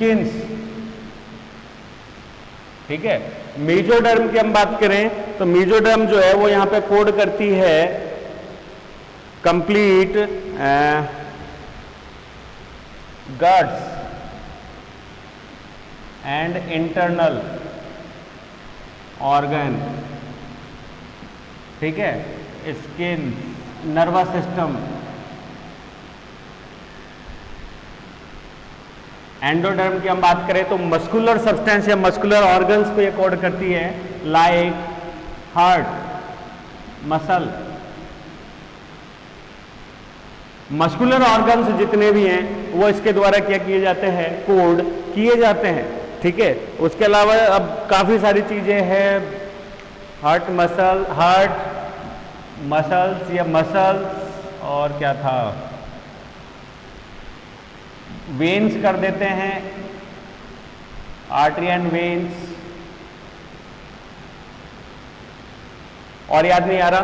Skins, ठीक है। Mesoderm की हम बात करें तो मेसोडर्म जो है वो यहां पे कोड करती है complete guts and internal organ, ठीक है। Skin, nervous system. एंडोडर्म की हम बात करें तो मस्कुलर सब्सटेंस या मस्कुलर ऑर्गन्स को ये कोड करती है, like heart, muscle. Muscular organs जितने भी हैं वो इसके द्वारा क्या किए जाते हैं, कोड किए जाते हैं, ठीक है। उसके अलावा अब काफी सारी चीजें हैं, हार्ट मसल्स या मसल्स, और क्या था, वेन्स कर देते हैं, आर्टरी एंड वेन्स, और याद नहीं आ रहा।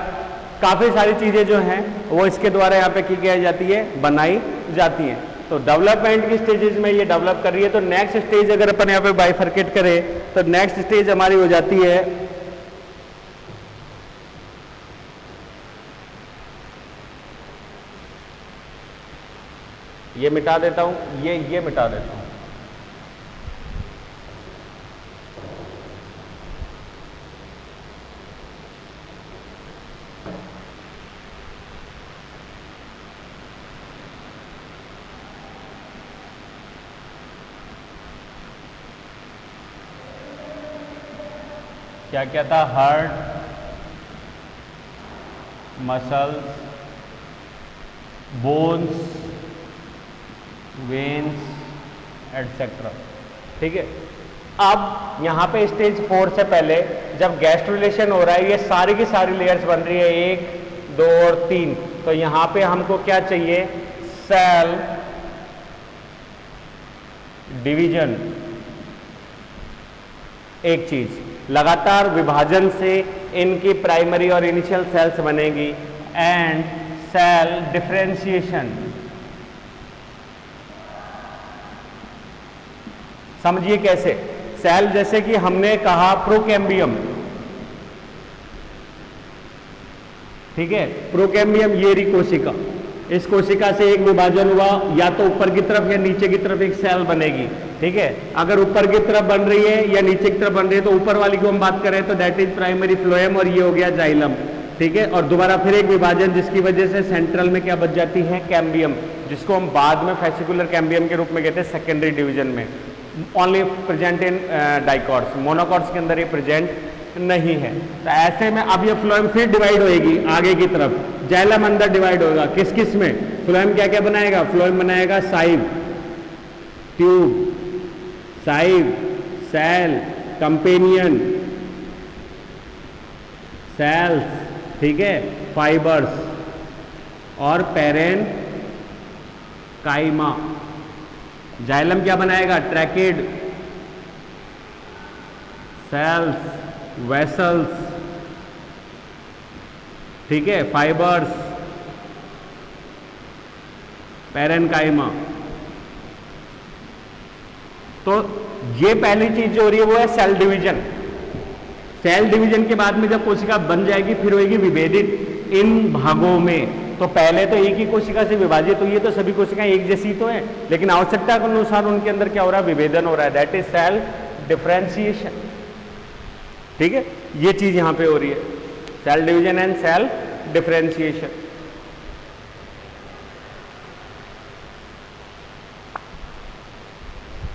काफी सारी चीजें जो हैं वो इसके द्वारा यहाँ पे की जाती है, बनाई जाती हैं। तो डेवलपमेंट की स्टेजेस में ये डेवलप कर रही है। तो नेक्स्ट स्टेज अगर अपन यहाँ पे बाइफर्केट करें तो नेक्स्ट स्टेज हमारी हो जाती है ये मिटा देता हूं, ये मिटा देता हूं। क्या क्या था, heart, muscles, bones, veins etcetera, ठीक है। अब यहां पे स्टेज 4 से पहले जब गैस्ट्रुलेशन हो रहा है, ये सारी की सारी लेयर्स बन रही है, 1, 2 और 3। तो यहां पे हमको क्या चाहिए, सेल डिवीजन। एक चीज, लगातार विभाजन से इनकी प्राइमरी और इनिशियल सेल्स बनेगी, एंड सेल डिफरेंशिएशन। समझिए कैसे, सेल जैसे कि हमने कहा प्रोकैम्बियम, ठीक है, प्रोकैम्बियम ये रही कोशिका, इस कोशिका से एक विभाजन हुआ, या तो ऊपर की तरफ या नीचे की तरफ एक सेल बनेगी, ठीक है। अगर ऊपर की तरफ बन रही है या नीचे की तरफ बन रही है तो ऊपर वाली को हम बात करें तो दैट इज प्राइमरी फ्लोएम, और ये हो गया जाइलम, ठीक है। और दोबारा फिर एक विभाजन जिसकी वजह से सेंट्रल में क्या बच जाती है, कैम्बियम, जिसको हम बाद में फेसिकुलर कैम्बियम के रूप में कहते हैं सेकेंडरी डिवीजन में। Only present in dicots, monocots के अंदर ये प्रेजेंट नहीं है। तो ऐसे में अब ये फ्लोएम फिर डिवाइड होएगी आगे की तरफ, जाइलम अंदर डिवाइड होगा, किस किस में, फ्लोएम क्या क्या बनाएगा, फ्लोएम बनाएगा साइव, ट्यूब, साइव, सेल, कंपेनियन, सेल्स, ठीक है, फाइबर्स और पेरेन काइमा। जाइलम क्या बनाएगा, ट्रैकेड, सेल्स, वेसल्स, ठीक है, फाइबर्स, पेरेनकाइमा। तो ये पहली चीज जो हो रही है वो है सेल डिवीजन। सेल डिवीजन के बाद में जब कोशिका बन जाएगी फिर होगी विभेदित इन भागों में। तो पहले तो एक ही कोशिका से विभाजित हुई है तो सभी कोशिकाएं एक जैसी तो है, लेकिन आवश्यकता के अनुसार उनके अंदर क्या हो रहा है, विभेदन हो रहा है, दैट इज सेल डिफरेंशिएशन, ठीक है। ये चीज यहां पे हो रही है, cell division and cell differentiation.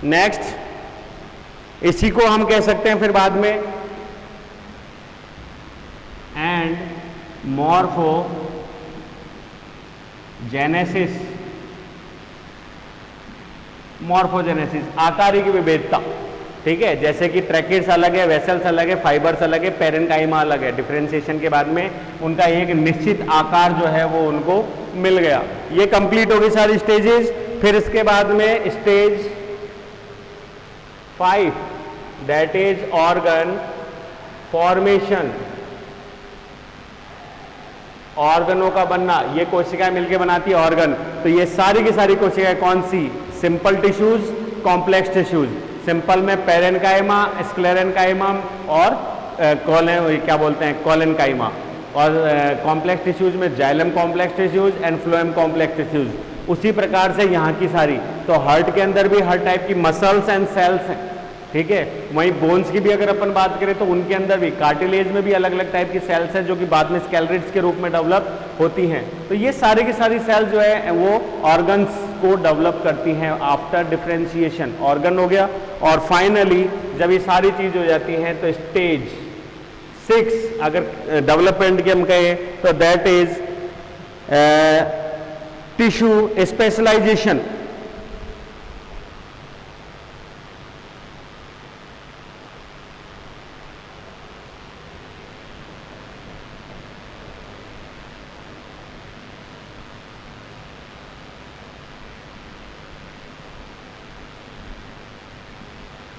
Next इसी को हम कह सकते हैं फिर बाद में एंड मॉर्फोजेनेसिस। मॉर्फोजेनेसिस आकारिक विभेदता, ठीक है। जैसे कि ट्रैकेड्स अलग है, वेसल्स अलग है, फाइबर्स अलग है, पेरेनकाइमा अलग है। डिफरेंशिएशन के बाद में उनका एक निश्चित आकार जो है वो उनको मिल गया। ये कंप्लीट होगी सारी स्टेजेस। फिर इसके बाद में stage 5 that is organ formation, ऑर्गनों का बनना। ये कोशिकाएं मिलकर बनाती है ऑर्गन। तो ये सारी की सारी कोशिकाएं कौन सी, simple tissues, complex tissues, simple में पेरेन्काइमा, स्क्लेरेन्काइमा और क्या बोलते हैं कोलेन्काइमा, और कॉम्प्लेक्स टिश्यूज में xylem complex tissues and phloem complex tissues. उसी प्रकार से यहाँ की सारी, तो हार्ट के अंदर भी हर टाइप की मसल्स एंड सेल्स हैं, ठीक है। वहीं बोन्स की भी अगर अपन बात करें तो उनके अंदर भी, कार्टिलेज में भी अलग अलग टाइप की सेल्स हैं जो कि बाद में स्केलेटन्स के रूप में डेवलप होती हैं। तो ये सारी की सारी सेल्स जो है वो ऑर्गन्स को डेवलप करती हैं आफ्टर डिफरेंशिएशन। ऑर्गन हो गया, और फाइनली जब ये सारी चीज हो जाती हैं तो स्टेज 6 अगर डेवलपमेंट की हम कहें तो that is tissue specialisation.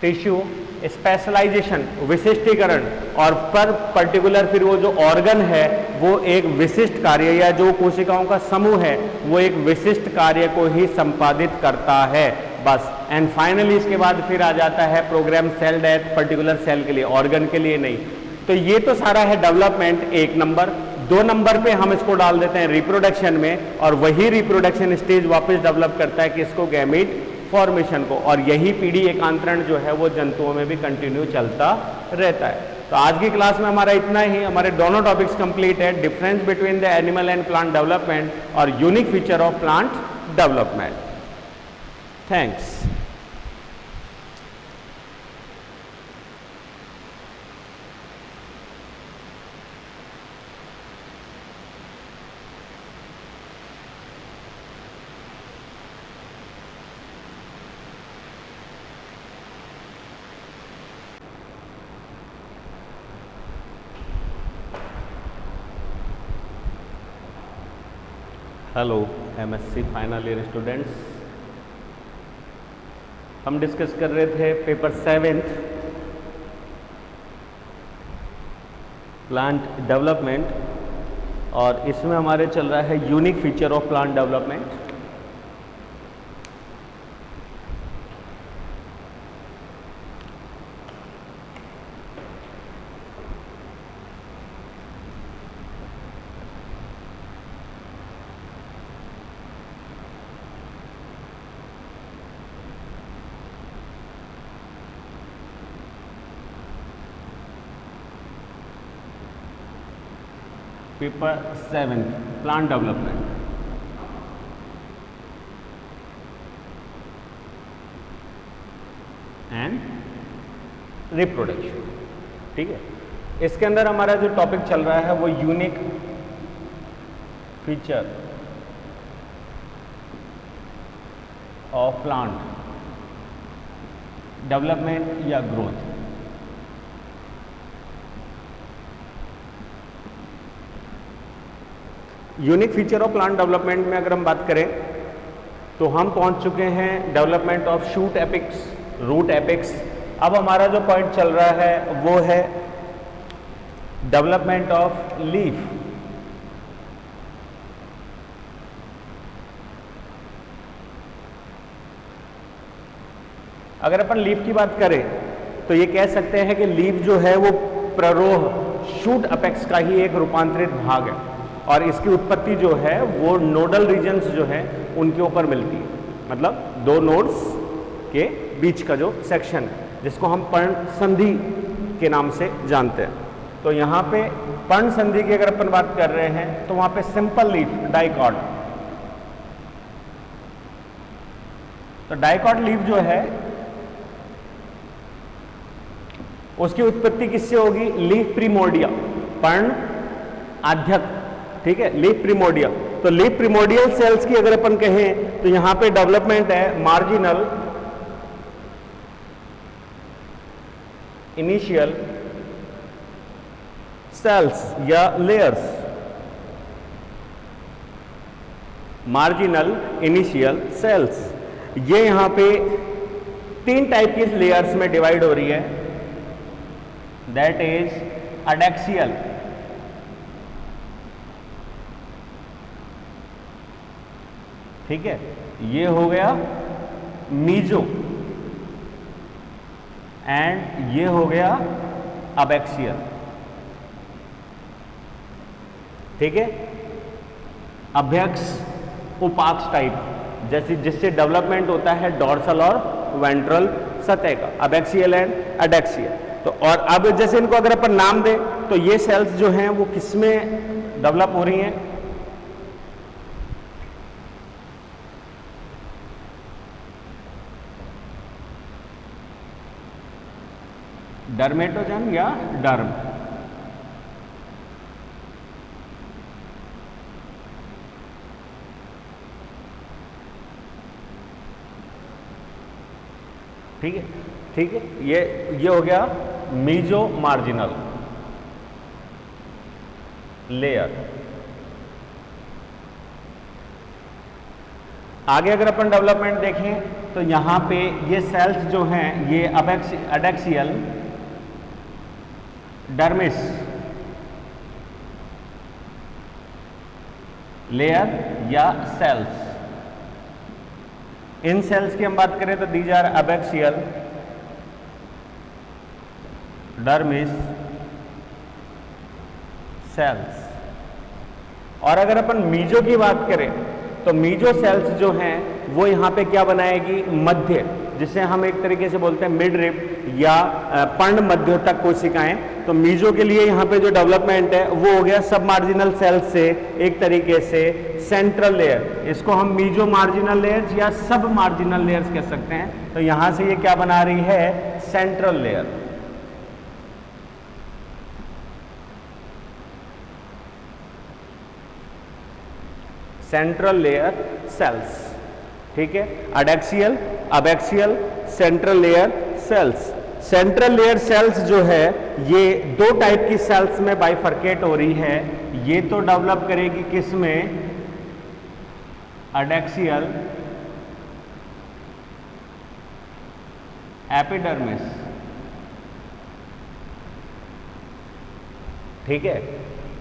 Tissue specialisation, विशिष्टीकरण, और पर पर्टिकुलर फिर वो जो ऑर्गन है वो एक विशिष्ट कार्य, या जो कोशिकाओं का समूह है वो एक विशिष्ट कार्य को ही संपादित करता है, बस। एंड फाइनली इसके बाद फिर आ जाता है programme cell death, particular cell के लिए, ऑर्गन के लिए नहीं। तो ये तो सारा है डेवलपमेंट 1 नंबर। 2 नंबर पे हम इसको डाल देते हैं रिप्रोडक्शन में, और वही रिप्रोडक्शन स्टेज वापस डेवलप करता है कि इसको गैमीट फॉर्मेशन को, और यही पीढ़ी एकांतरण जो है वो जंतुओं में भी कंटिन्यू चलता रहता है। तो आज की क्लास में हमारा इतना ही। हमारे दोनों टॉपिक्स कंप्लीट है, difference between the animal and plant development और unique feature of plant development. Thanks. Hello MSc final year students, हम डिस्कस कर रहे थे पेपर 7th प्लांट डेवलपमेंट, और इसमें हमारे चल रहा है unique feature of plant development. Paper 7 plant development. And reproduction, ठीक है। इसके अंदर हमारा जो टॉपिक चल रहा है वो unique feature of plant development या growth. Unique feature of plant development में अगर हम बात करें तो हम पहुंच चुके हैं development of shoot apex, root apex. अब हमारा जो पॉइंट चल रहा है वो है डेवलपमेंट ऑफ लीफ। अगर अपन लीफ की बात करें तो ये कह सकते हैं कि लीफ जो है वो प्ररोह शूट एपेक्स का ही एक रूपांतरित भाग है, और इसकी उत्पत्ति जो है वो नोडल रीजन्स जो है उनके ऊपर मिलती है, मतलब 2 नोड्स के बीच का जो सेक्शन है जिसको हम पर्ण संधि के नाम से जानते हैं। तो यहाँ पे पर्ण संधि की अगर अपन बात कर रहे हैं तो वहाँ पे सिंपल लीफ डाइकॉट, तो डाइकॉट लीफ जो है उसकी उत्पत्ति किससे होगी? लीफ प्रिमोर्डिया, पर्ण आद्यक, ठीक है, लीफ प्रिमोर्डिया। तो लीफ प्रिमोर्डियल सेल्स की अगर अपन कहें तो यहां पे डेवलपमेंट है मार्जिनल इनिशियल सेल्स या लेयर्स, मार्जिनल इनिशियल सेल्स। ये यहां पे 3 टाइप की लेयर्स में डिवाइड हो रही है, दैट इज एडैक्सियल, ठीक है, ये हो गया मीजो, एंड ये हो गया अबैक्सियल। ठीक है, अभ्यक्ष उपाक्ष टाइप, जैसे जिससे डेवलपमेंट होता है डोर्सल और वेंट्रल सतह का, अबैक्सियल एंड एडैक्सियल। तो और अब जैसे इनको अगर अपन नाम दें तो ये सेल्स जो हैं वो किसमें डेवलप हो रही हैं? डर्मेटोजन या डर्म? ठीक है, ठीक है, ये हो गया मीजो मार्जिनल लेयर। आगे अगर अपन डेवलपमेंट देखें तो यहां पे ये सेल्स जो हैं ये एडैक्सियल, डर्मिस लेयर या सेल्स, इन सेल्स की हम बात करें तो these are abaxial, dermis cells. और अगर अपन मीजो की बात करें तो मीजो सेल्स जो हैं वो यहाँ पे क्या बनाएगी? मध्य, जिसे हम एक तरीके से बोलते हैं मिड रिब या पर्ण मध्योतक कोशिकाएं। तो मीजो के लिए यहाँ पे जो डेवलपमेंट है वो हो गया सब मार्जिनल सेल्स से एक तरीके से सेंट्रल लेयर। इसको हम मीजो मार्जिनल लेयर्स या सब मार्जिनल लेयर्स कह सकते हैं। तो यहां से ये क्या बना रही है? Central layer. Central layer cells. ठीक है, adaxial, abaxial, central layer cells. Central layer cells जो है ये दो टाइप की सेल्स में बाइफर्केट हो रही है। ये तो डेवलप करेगी किस में? Adaxial, epidermis. ठीक है,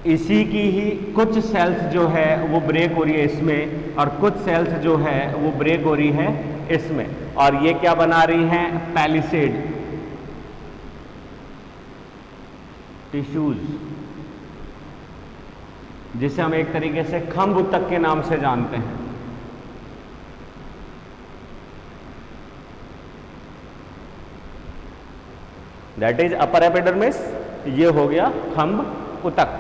इसी की ही कुछ सेल्स जो है वो ब्रेक हो रही है इसमें, और कुछ सेल्स जो है वो ब्रेक हो रही है इसमें, और ये क्या बना रही हैं? पैलिसेड टिश्यूज, जिसे हम एक तरीके से खंभ ऊतक के नाम से जानते हैं। दैट इज अपर एपिडर्मिस, ये हो गया खंभ ऊतक।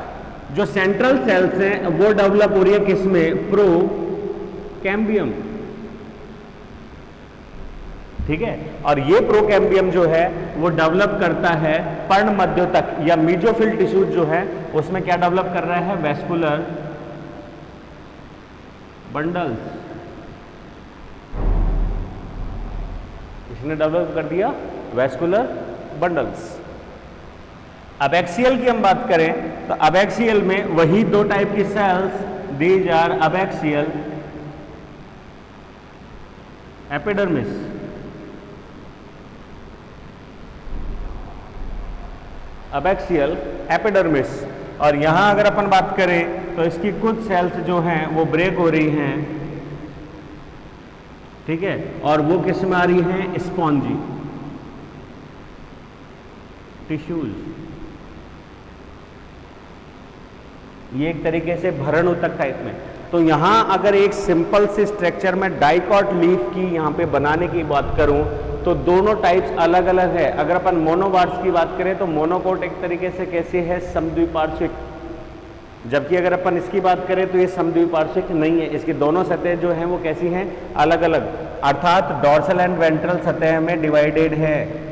जो सेंट्रल सेल्स हैं वो डेवलप हो रही है किसमें? प्रोकैम्बियम। ठीक है, और ये प्रोकैम्बियम जो है वो डेवलप करता है पर्ण मध्योतक या मीजोफिल टिश्यूज जो है उसमें क्या डेवलप कर रहा है? Vascular bundles. इसने डेवलप कर दिया वेस्कुलर बंडल्स। अबैक्सियल की हम बात करें तो अबैक्सियल में वही दो टाइप की cells, these are abaxial, epidermis. Abaxial, epidermis. और यहां अगर अपन बात करें तो इसकी कुछ सेल्स जो हैं वो ब्रेक हो रही हैं। ठीक है, और वो किस में आ रही हैं? Spongy tissues. ये एक तरीके से भरण ऊतक टाइप में। तो यहां अगर एक सिंपल से स्ट्रक्चर में डाइकॉट लीफ की यहां पे बनाने की बात करूं तो दोनों टाइप्स अलग अलग है। अगर अपन मोनोबार्स की बात करें तो मोनोकोट एक तरीके से कैसे है? समद्विपार्श्विक, जबकि अगर अपन इसकी बात करें तो ये समद्विपार्श्विक नहीं है। इसकी दोनों सतह जो हैं वो कैसी हैं? अलग अलग, अर्थात डोर्सल एंड वेंट्रल सतह में डिवाइडेड है।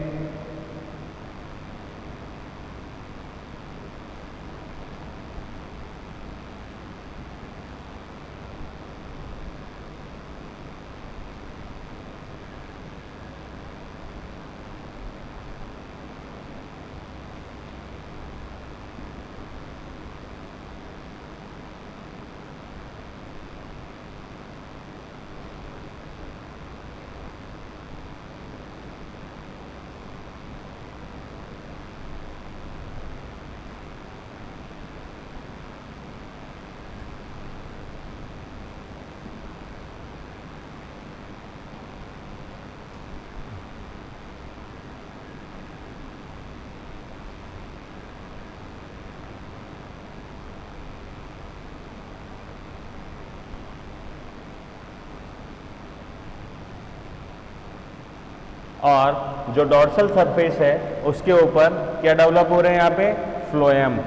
और जो डॉर्सल सरफेस है उसके ऊपर क्या डेवलप हो रहे हैं यहाँ पे, फ्लोएम।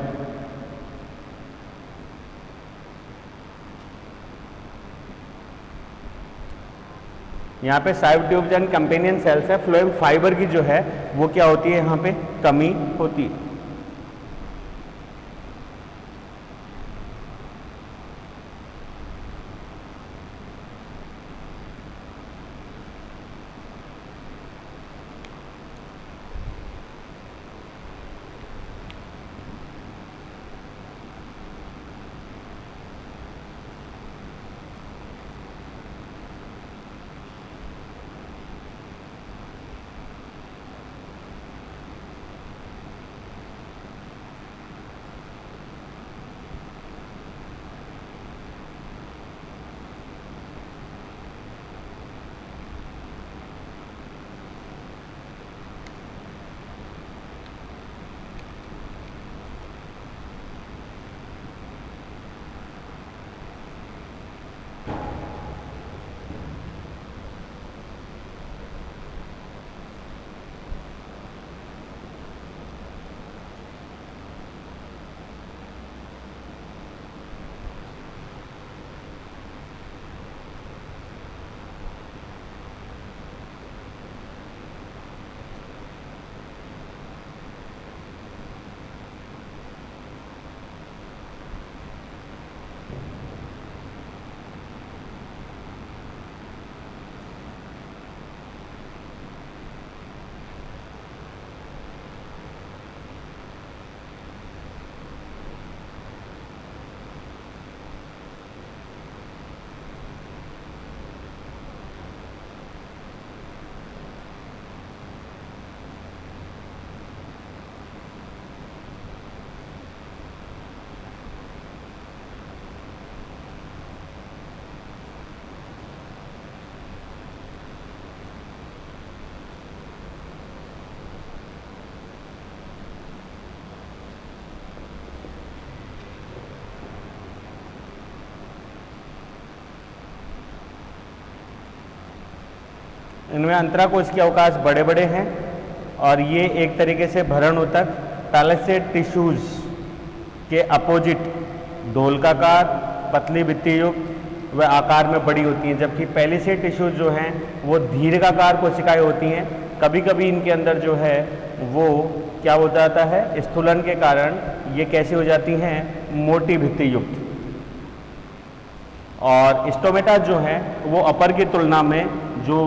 यहाँ पे side tubes and companion cells है। फ्लोएम फाइबर की जो है वो क्या होती है, यहाँ पे कमी होती है। इनमें अंतराकोश के अवकाश बड़े बड़े हैं और ये एक तरीके से भरण ऊतक पैलेसेड टिश्यूज के अपोजिट दोलकाकार, पतली भित्ति युक्त व आकार में बड़ी होती हैं, जबकि पैलेसेड टिश्यूज जो हैं वो दीर्घाकार कोशिकाएं होती हैं। कभी कभी इनके अंदर जो है वो क्या हो जाता है, स्थूलन के कारण ये कैसी हो जाती हैं, मोटी भित्ति युक्त। और स्टोमेटा जो है वो अपर की तुलना में जो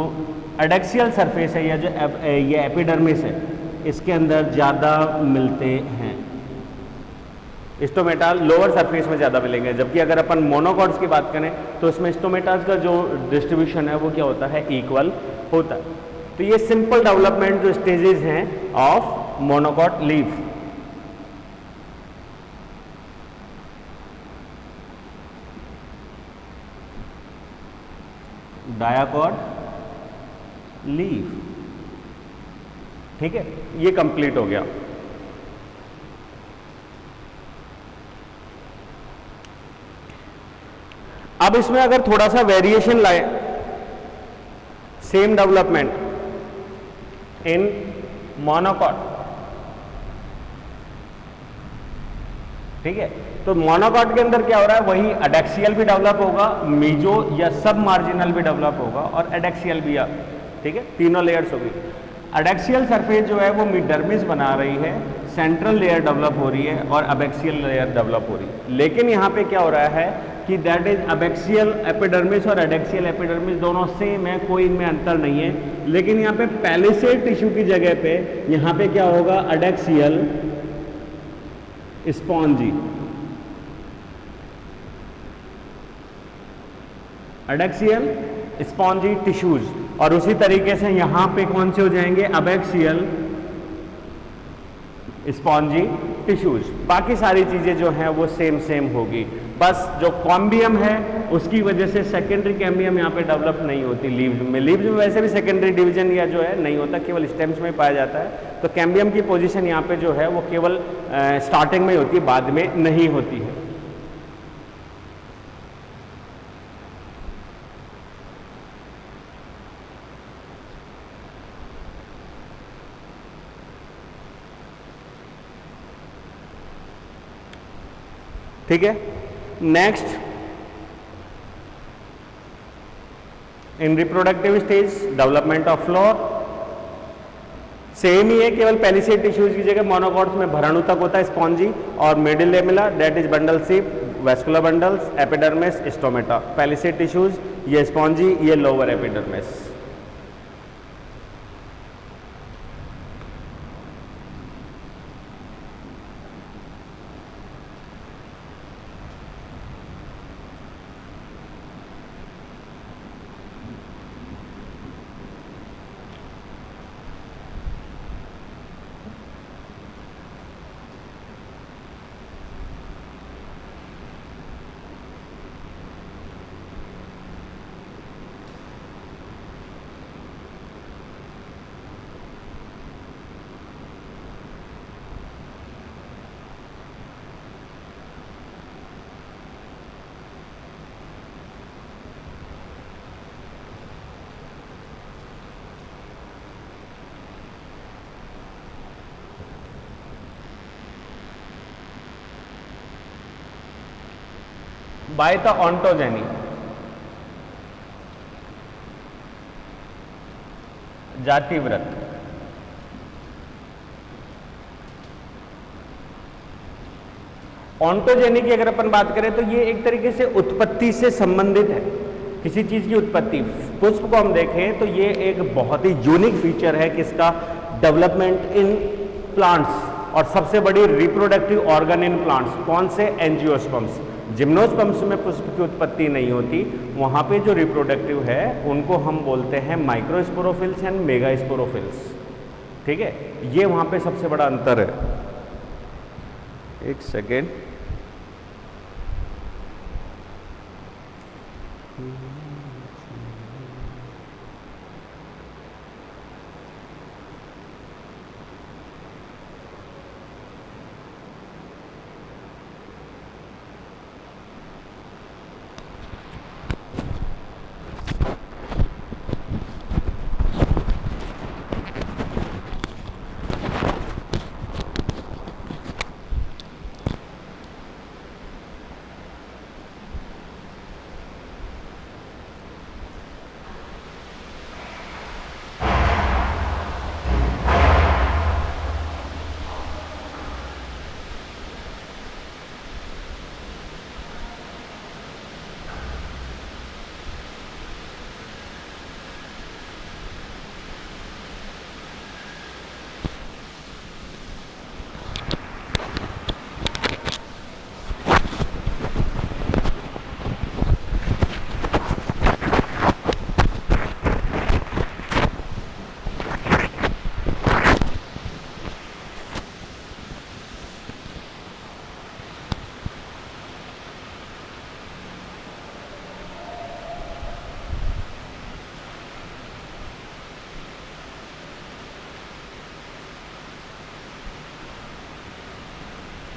एडेक्सियल सरफेस है या जो ये एपिडर्मिस है इसके अंदर ज़्यादा मिलते हैं। स्टोमेटा लोअर सरफेस में ज़्यादा मिलेंगे, जबकि अगर अपन मोनोकॉट्स की बात करें तो इसमें स्टोमेटास का जो डिस्ट्रीब्यूशन है वो क्या होता है, इक्वल होता है। तो ये सिंपल डेवलपमेंट जो स्टेजेस हैं ऑफ मोनोकॉट लीफ। डायाकॉट लीफ, ठीक है, ये कंप्लीट हो गया। अब इसमें अगर थोड़ा सा वेरिएशन लाए, सेम डेवलपमेंट इन मोनोकॉट, ठीक है, तो मोनोकॉट के अंदर क्या हो रहा है, वही एडेक्सियल भी डेवलप होगा, मीजो या सब मार्जिनल भी डेवलप होगा और एडेक्सियल भी, ठीक है, तीनों लेयर्स होगी। एडेक्सियल सरफेस जो है वो मिडडर्मिस बना रही है, सेंट्रल लेयर डेवलप हो रही है और अबैक्सियल लेयर डेवलप हो रही है। लेकिन यहाँ पे क्या हो रहा है कि दैट इज अबैक्सियल एपिडर्मिस और एडेक्सियल एपिडर्मिस दोनों सेम है, कोई इनमें अंतर नहीं है। लेकिन यहाँ पे पैलिसेड टिश्यू की जगह पे यहाँ पे क्या होगा, adaxial spongy, adaxial spongy tissues, और उसी तरीके से यहां पे कौन से हो जाएंगे, अबैक्सियल स्पॉन्जी टिश्यूज। बाकी सारी चीजें जो हैं वो सेम होगी, बस जो कॉम्बियम है उसकी वजह से सेकेंडरी कैम्बियम यहाँ पे डेवलप नहीं होती लीव्स में। लीव्स में वैसे भी सेकेंडरी डिवीजन या जो है नहीं होता, केवल स्टेम्स में पाया जाता है। तो कैम्बियम की पोजीशन यहाँ पे जो है वो केवल स्टार्टिंग में होती है, बाद में नहीं होती है। ठीक है। Next, in reproductive stage development of flower, same ही है, केवल पेलिसेड टिश्यूज की जगह मोनोकॉट्स में भरण तक होता है स्पॉन्जी, और middle lamella that is bundle shape, vascular bundles, epidermis, stomata. Palisade tissues ये स्पॉन्जी, ये lower epidermis. By the ontogeny, जाति व्रत। ऑन्टोजेनी की अगर अपन बात करें तो ये एक तरीके से उत्पत्ति से संबंधित है, किसी चीज की उत्पत्ति। पुष्प को हम देखें तो ये एक बहुत ही यूनिक फीचर है किसका, डेवलपमेंट इन प्लांट्स, और सबसे बड़ी रिप्रोडक्टिव ऑर्गन इन प्लांट्स कौन से, एंजियोस्पर्म्स। जिम्नोस्पर्म्स में पुष्प की उत्पत्ति नहीं होती, वहां पे जो रिप्रोडक्टिव है उनको हम बोलते हैं माइक्रोस्पोरोफिल्स एंड मेगास्पोरोफिल्स। ठीक है, ये वहां पे सबसे बड़ा अंतर है। एक सेकेंड,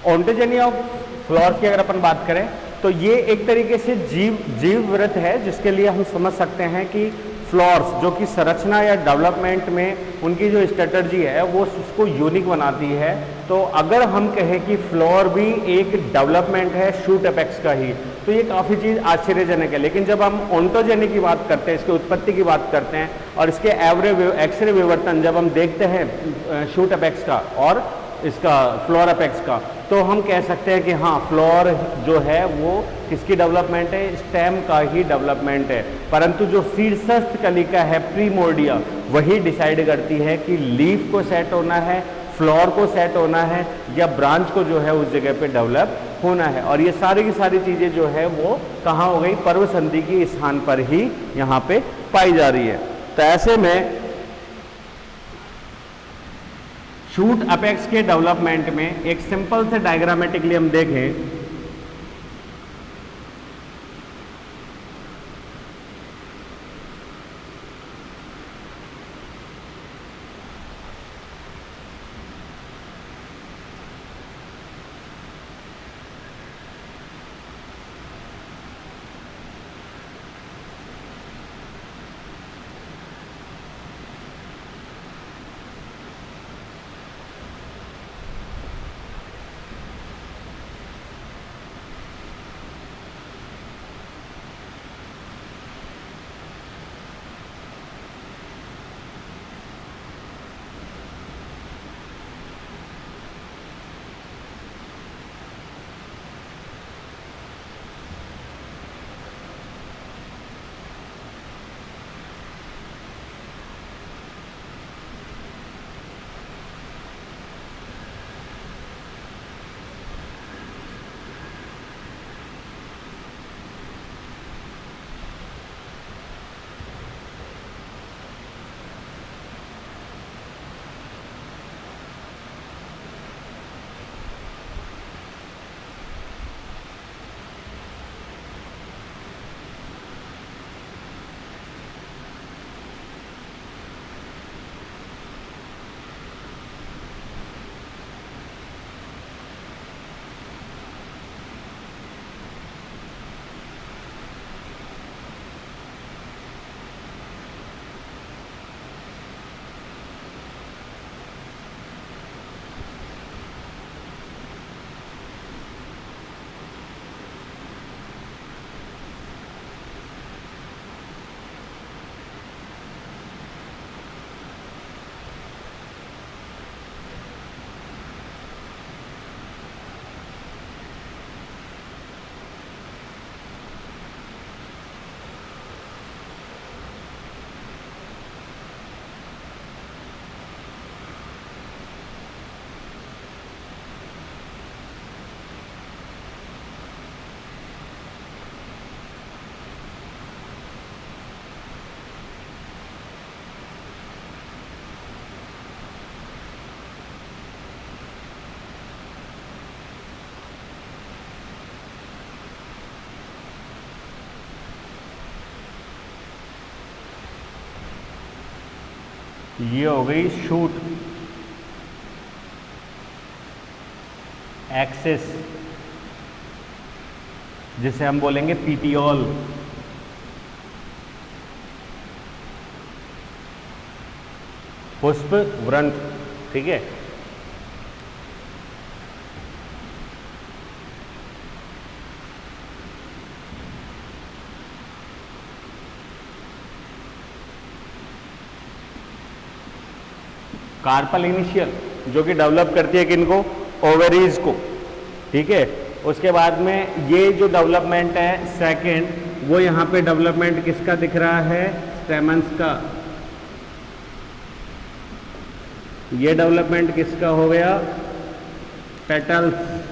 ऑन्टोजेनी ऑफ फ्लावर्स की अगर अपन बात करें तो ये एक तरीके से जीव व्रत है, जिसके लिए हम समझ सकते हैं कि फ्लावर्स जो कि संरचना या डेवलपमेंट में उनकी जो स्ट्रेटर्जी है वो उसको यूनिक बनाती है। तो अगर हम कहें कि फ्लावर भी एक डेवलपमेंट है शूट एपेक्स का ही, तो ये काफ़ी चीज़ आश्चर्यजनक है। लेकिन जब हम ऑन्टोजेनी की बात करते हैं, इसकी उत्पत्ति की बात करते हैं और इसके एक्सरे विवर्तन जब हम देखते हैं शूट एपेक्स का और इसका फ्लोर एपेक्स का, तो हम कह सकते हैं कि हाँ, फ्लोर जो है वो किसकी डेवलपमेंट है, स्टेम का ही डेवलपमेंट है। परंतु जो शीर्षस्थ कलिका है प्रीमोर्डिया, वही डिसाइड करती है कि लीफ को सेट होना है, फ्लोर को सेट होना है, या ब्रांच को जो है उस जगह पे डेवलप होना है। और ये सारी की सारी चीज़ें जो है वो कहाँ हो गई, पर्व संधि की स्थान पर ही यहाँ पे पाई जा रही है। तो ऐसे में शूट अपेक्स के डेवलपमेंट में एक सिंपल से डायग्रामेटिकली हम देखें ये हो गई शूट एक्सिस, जिसे हम बोलेंगे पीटियोल। पुष्प व्रंत, ठीक है। कार्पल इनिशियल जो कि डेवलप करती है किनको, ओवरीज को, ठीक है। उसके बाद में ये जो डेवलपमेंट है सेकंड, वो यहाँ पे डेवलपमेंट किसका दिख रहा है, स्टेमन्स का। ये डेवलपमेंट किसका हो गया, पेटल्स।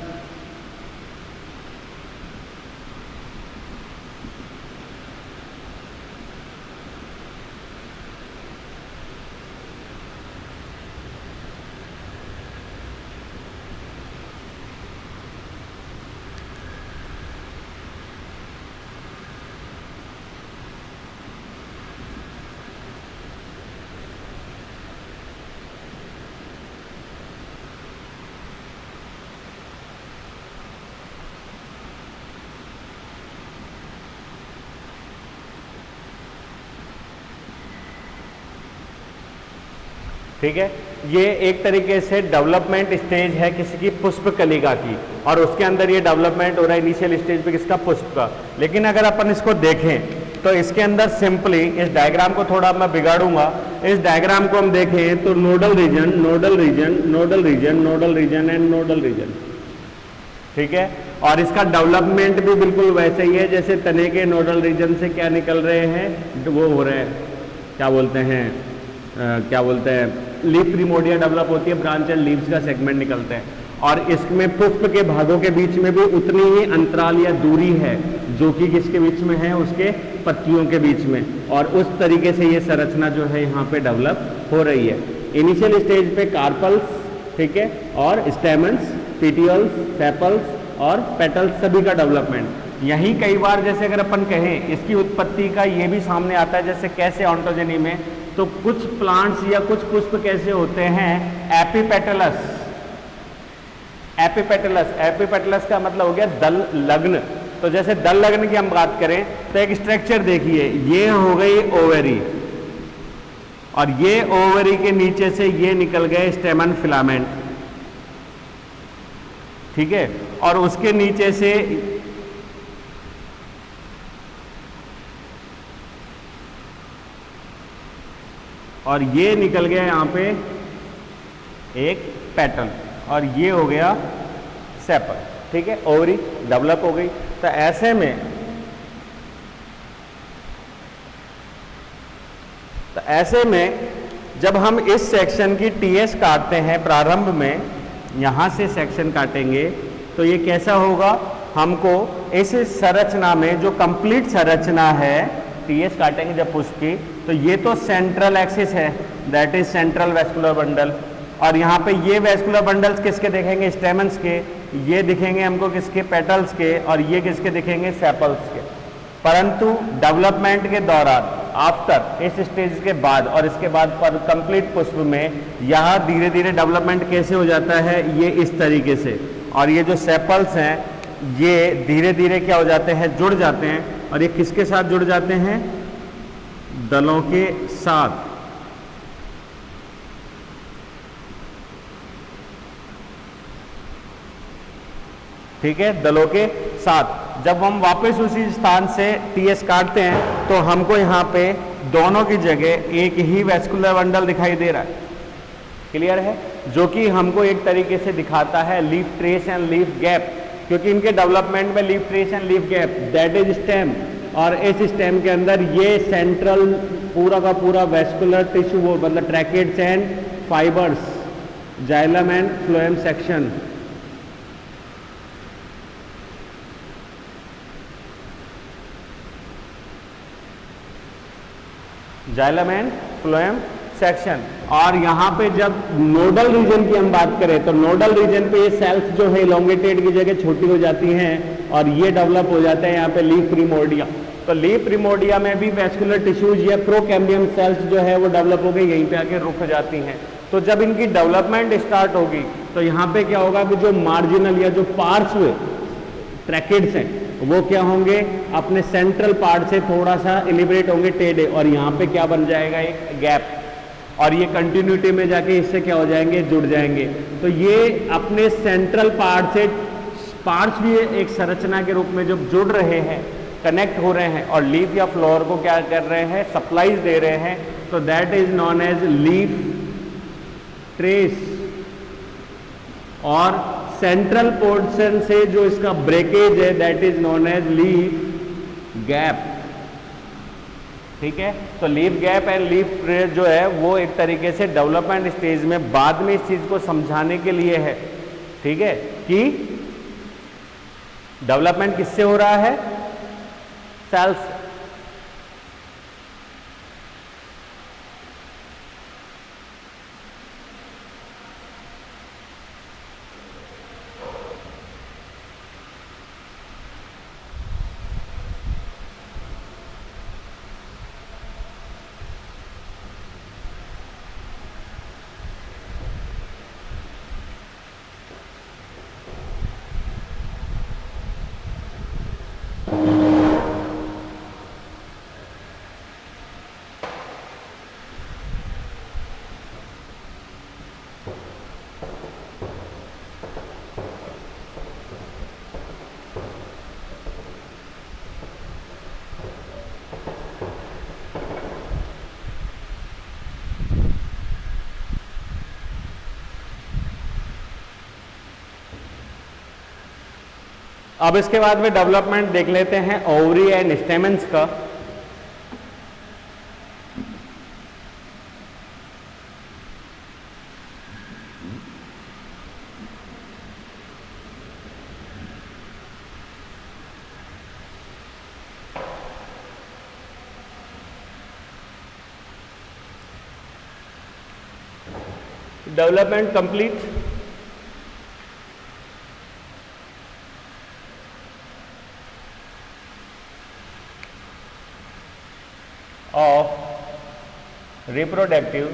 ठीक है, ये एक तरीके से डेवलपमेंट स्टेज है किसी की पुष्प कलिका की, और उसके अंदर ये डेवलपमेंट हो रहा है इनिशियल स्टेज पे किसका, पुष्प का। लेकिन अगर अपन इसको देखें तो इसके अंदर सिंपली, इस डायग्राम को थोड़ा मैं बिगाड़ूंगा, इस डायग्राम को हम देखें तो nodal region, nodal region, nodal region, nodal region and nodal region, ठीक है। और इसका डेवलपमेंट भी बिल्कुल वैसे ही है जैसे तने के नोडल रीजन से क्या निकल रहे हैं, वो हो रहे हैं, क्या बोलते हैं, क्या बोलते हैं, लीफ प्रिमोडिया डेवलप होती है, ब्रांच एंड लीव्स का सेगमेंट निकलते हैं। और इसमें पुष्प के भागों के बीच में भी उतनी ही अंतराल या दूरी है जो कि किसके बीच में है, उसके पत्तियों के बीच में। और उस तरीके से ये संरचना जो है यहाँ पे डेवलप हो रही है। इनिशियल स्टेज पे कार्पल्स, ठीक है, और स्टेमन्स, पीटियोल्स, सेपल्स और पेटल्स, सभी का डेवलपमेंट। यही कई बार जैसे अगर अपन कहें इसकी उत्पत्ति का ये भी सामने आता है, जैसे कैसे ऑन्टोजेनी में, तो कुछ प्लांट्स या कुछ पुष्प कैसे होते हैं, एपिपेटलस। एपिपेटलस, एपिपेटलस का मतलब हो गया दल लग्न। तो जैसे दल लग्न की हम बात करें तो एक स्ट्रक्चर देखिए, ये हो गई ओवरी, और ये ओवरी के नीचे से ये निकल गए स्टेमन फिलामेंट, ठीक है। और उसके नीचे से और ये निकल गया यहाँ पे एक पैटर्न, और ये हो गया सेपल, ठीक है। ओवरी डेवलप हो गई। तो ऐसे में जब हम इस सेक्शन की टीएस काटते हैं प्रारंभ में, यहाँ से सेक्शन काटेंगे तो ये कैसा होगा, हमको इस संरचना में जो कंप्लीट संरचना है, टीएस काटेंगे जब पुष्प की, तो ये तो सेंट्रल एक्सिस है, that is central vascular bundle. और यहाँ पे ये वेस्कुलर बंडल्स किसके दिखेंगे, स्टेमन्स के, ये दिखेंगे हमको किसके, पेटल्स के, और ये किसके दिखेंगे, सेपल्स के। परंतु डेवलपमेंट के दौरान, आफ्टर, इस स्टेज के बाद और इसके बाद पर कंप्लीट पुष्प में, यहाँ धीरे धीरे डेवलपमेंट कैसे हो जाता है, ये इस तरीके से। और ये जो सेपल्स हैं ये धीरे धीरे क्या हो जाते हैं, जुड़ जाते हैं। और ये किसके साथ जुड़ जाते हैं, दलों के साथ। ठीक है, दलों के साथ। जब हम वापस उसी स्थान से टीएस काटते हैं तो हमको यहाँ पे दोनों की जगह एक ही वेस्कुलर बंडल दिखाई दे रहा है, क्लियर है, जो कि हमको एक तरीके से दिखाता है leaf trace and leaf gap, क्योंकि इनके डेवलपमेंट में leaf trace and leaf gap, that is stem. और इस स्टेम के अंदर ये सेंट्रल पूरा का पूरा वेस्कुलर टिश्यू, वो मतलब tracheids and fibres, xylem and phloem section, xylem and phloem section. और यहाँ पे जब नोडल रीजन की हम बात करें तो नोडल रीजन पे ये सेल्स जो है इलोंगेटेड की जगह छोटी हो जाती हैं और ये डेवलप हो जाता है यहाँ पे लीफ प्रिमोर्डिया, तो लीफ प्रिमोर्डिया में भी वेस्कुलर टिश्यूज या प्रोकैम्बियम सेल्स जो है वो डेवलप हो गई, यहीं पे आके रुक जाती हैं। तो जब इनकी डेवलपमेंट स्टार्ट होगी तो यहाँ पे क्या होगा कि जो मार्जिनल या जो पार्श्व ट्रैकिड्स हैं वो क्या होंगे, अपने सेंट्रल पार्ट से थोड़ा सा एलिवेट होंगे, टेढ़े, और यहाँ पे क्या बन जाएगा, एक गैप, और ये कंटिन्यूटी में जाके इससे क्या हो जाएंगे, जुड़ जाएंगे। तो ये अपने सेंट्रल पार्ट से पार्श्वीय एक संरचना के रूप में जब जुड़ रहे हैं, कनेक्ट हो रहे हैं और लीफ या फ्लोर को क्या कर रहे हैं, सप्लाईज दे रहे हैं, तो that is known as leaf trace. और सेंट्रल पोर्शन से जो इसका ब्रेकेज है that is known as leaf gap. ठीक है, तो leaf gap and leaf trace जो है वो एक तरीके से डेवलपमेंट स्टेज में बाद में इस चीज को समझाने के लिए है। ठीक है, कि डेवलपमेंट किससे हो रहा है, सेल्स। अब इसके बाद में डेवलपमेंट देख लेते हैं ओवरी एंड स्टेमेंस का। Development complete. of reproductive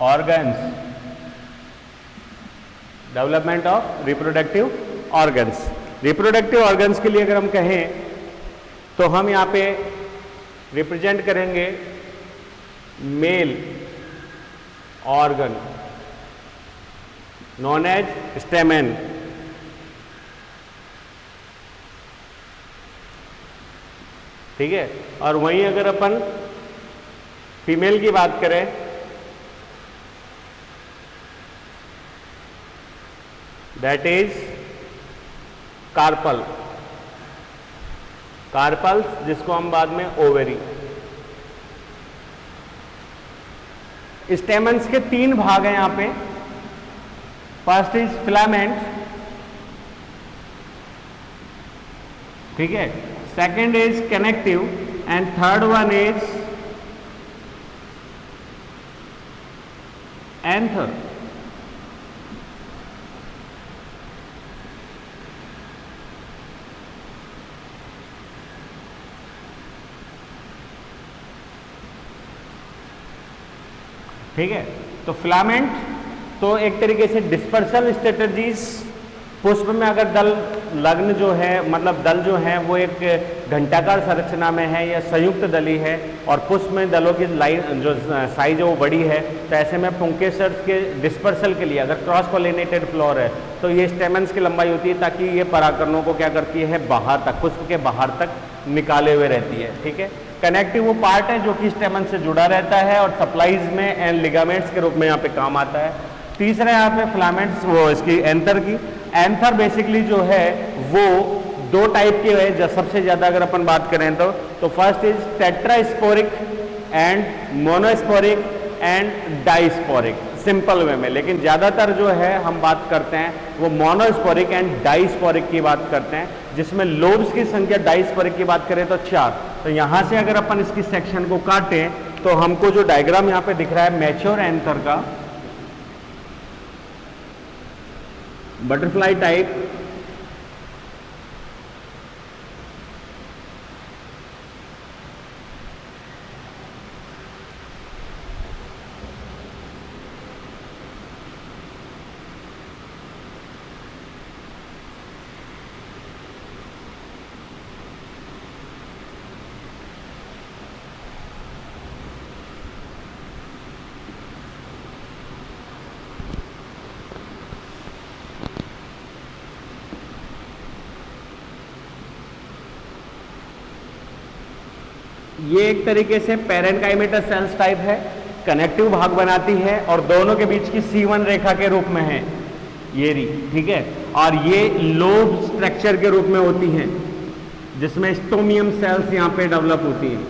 organs, development of reproductive organs. Reproductive organs के लिए अगर हम कहें तो हम यहाँ पे रिप्रेजेंट करेंगे male organ known as stamen. ठीक है, और वहीं अगर अपन फीमेल की बात करें दैट इज कार्पल, कार्पल्स जिसको हम बाद में ओवेरी। स्टेमन्स के 3 भाग हैं यहां पे। फर्स्ट इज फिलामेंट, ठीक है, second is connective and third one is anther. ठीक है, तो फिलामेंट तो एक तरीके से डिस्पर्सल स्ट्रेटजीज। पुष्प में अगर दल लग्न जो है मतलब दल जो है वो एक घंटाकार संरचना में है या संयुक्त दली है, और पुष्प में दलों की लाइन जो साइज है वो बड़ी है, तो ऐसे में पुंकेसर्स के डिस्पर्सल के लिए अगर क्रॉस पॉलिनेटेड फ्लोर है तो ये स्टेमन्स की लंबाई होती है ताकि ये परागकणों को क्या करती है, बाहर तक, पुष्प के बाहर तक निकाले हुए रहती है। ठीक है, कनेक्टिव वो पार्ट है जो कि स्टेमन से जुड़ा रहता है और सप्लाईज में एंड लिगामेंट्स के रूप में यहाँ पे काम आता है। तीसरा यहाँ पे फिलामेंट्स वो इसकी एंथर की। एंथर बेसिकली जो है वो 2 टाइप के है, जो सबसे ज्यादा अगर अपन बात करें तो first is tetrasporic and monosporic and disporic, simple way में। लेकिन ज्यादातर जो है हम बात करते हैं वो मोनोस्पोरिक एंड डाइस्पोरिक की बात करते हैं, जिसमें लोब्स की संख्या डाइस्पोरिक की बात करें तो 4। तो यहां से अगर अपन इसकी सेक्शन को काटें तो हमको जो डायग्राम यहां पे दिख रहा है मैच्योर एंथर का, बटरफ्लाई टाइप, ये एक तरीके से पैरेन्काइमेटस सेल्स टाइप है, कनेक्टिव भाग बनाती है और दोनों के बीच की C1 रेखा के रूप में है ये री, ठीक है। और ये लोब स्ट्रक्चर के रूप में होती हैं, जिसमें स्टोमियम सेल्स यहाँ पे डेवलप होती हैं।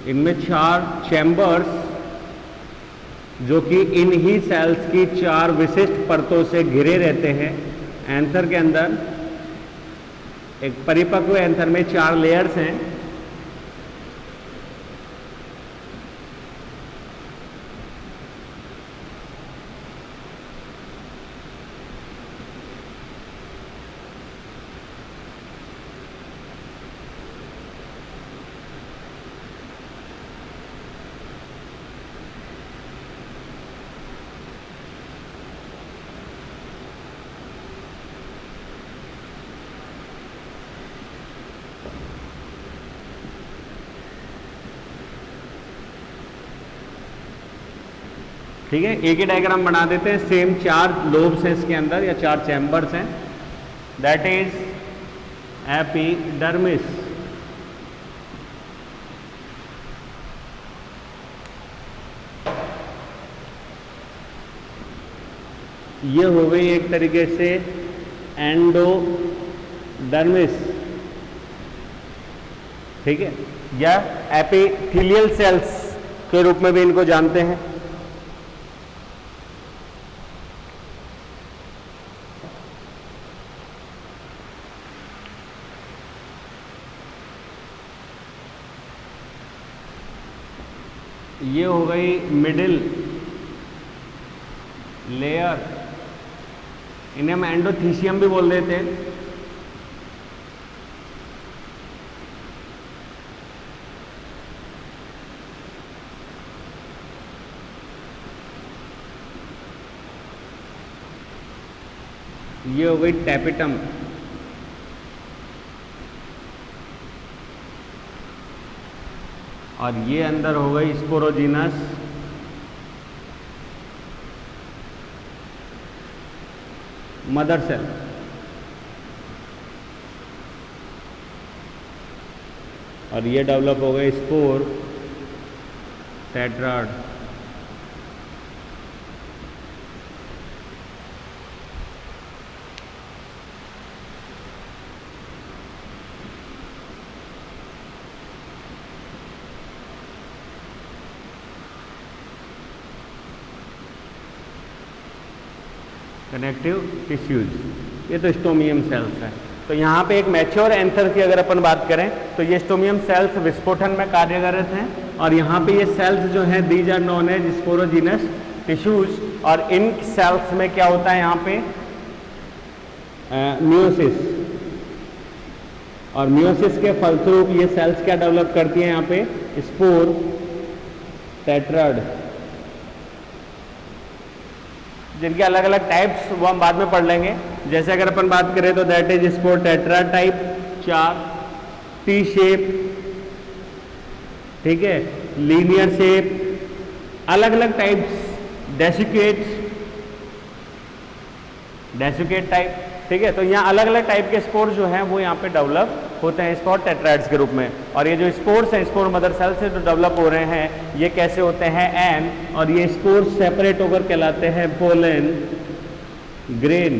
इनमें 4 चैम्बर्स जो कि इन ही सेल्स की 4 विशिष्ट परतों से घिरे रहते हैं। एंथर के अंदर, एक परिपक्व एंथर में 4 लेयर्स हैं। ठीक है, एक ही डायग्राम बना देते हैं। सेम 4 लोब्स हैं इसके अंदर या 4 चैम्बर्स हैं। दैट इज एपिडर्मिस, ये हो गई एक तरीके से एंडोडर्मिस, ठीक है, या एपिथेलियल सेल्स के रूप में भी इनको जानते हैं। ये हो गई मिडिल लेयर, इन्हें हम एंडोथीसियम भी बोल देते हैं। ये हो गई टैपिटम, और ये अंदर हो गई स्पोरोजिनस मदर सेल। और ये डेवलप हो गए स्पोर टेट्राड। कनेक्टिव टिश्यूज, ये तो स्टोमियम सेल्स है। तो यहाँ पे एक मैच्योर एंथर की अगर अपन बात करें तो ये स्टोमियम सेल्स विस्फोटन में कार्यरत हैं, और यहाँ पे ये सेल्स जो हैं these are known as sporogenous tissues. और इन सेल्स में क्या होता है यहाँ पे मियोसिस, और मियोसिस के फलस्वरूप ये सेल्स क्या डेवलप करती हैं यहाँ पे स्पोर टेट्राड, जिनके अलग अलग टाइप्स वो हम बाद में पढ़ लेंगे। जैसे अगर अपन बात करें तो that is spore tetra type 4, T shape, ठीक है, लीनियर शेप, अलग अलग टाइप्स, डेसिकेट टाइप, ठीक है। तो यहाँ अलग अलग टाइप के स्पोर जो हैं वो यहाँ पे डेवलप होते हैं स्पोर टेट्राइड्स के रूप में। और ये जो स्पोर्स हैं, स्पोर मदर सेल से जो डेवलप हो रहे हैं, ये कैसे होते हैं एन, और ये स्पोर सेपरेट होकर कहलाते हैं पोलन ग्रेन।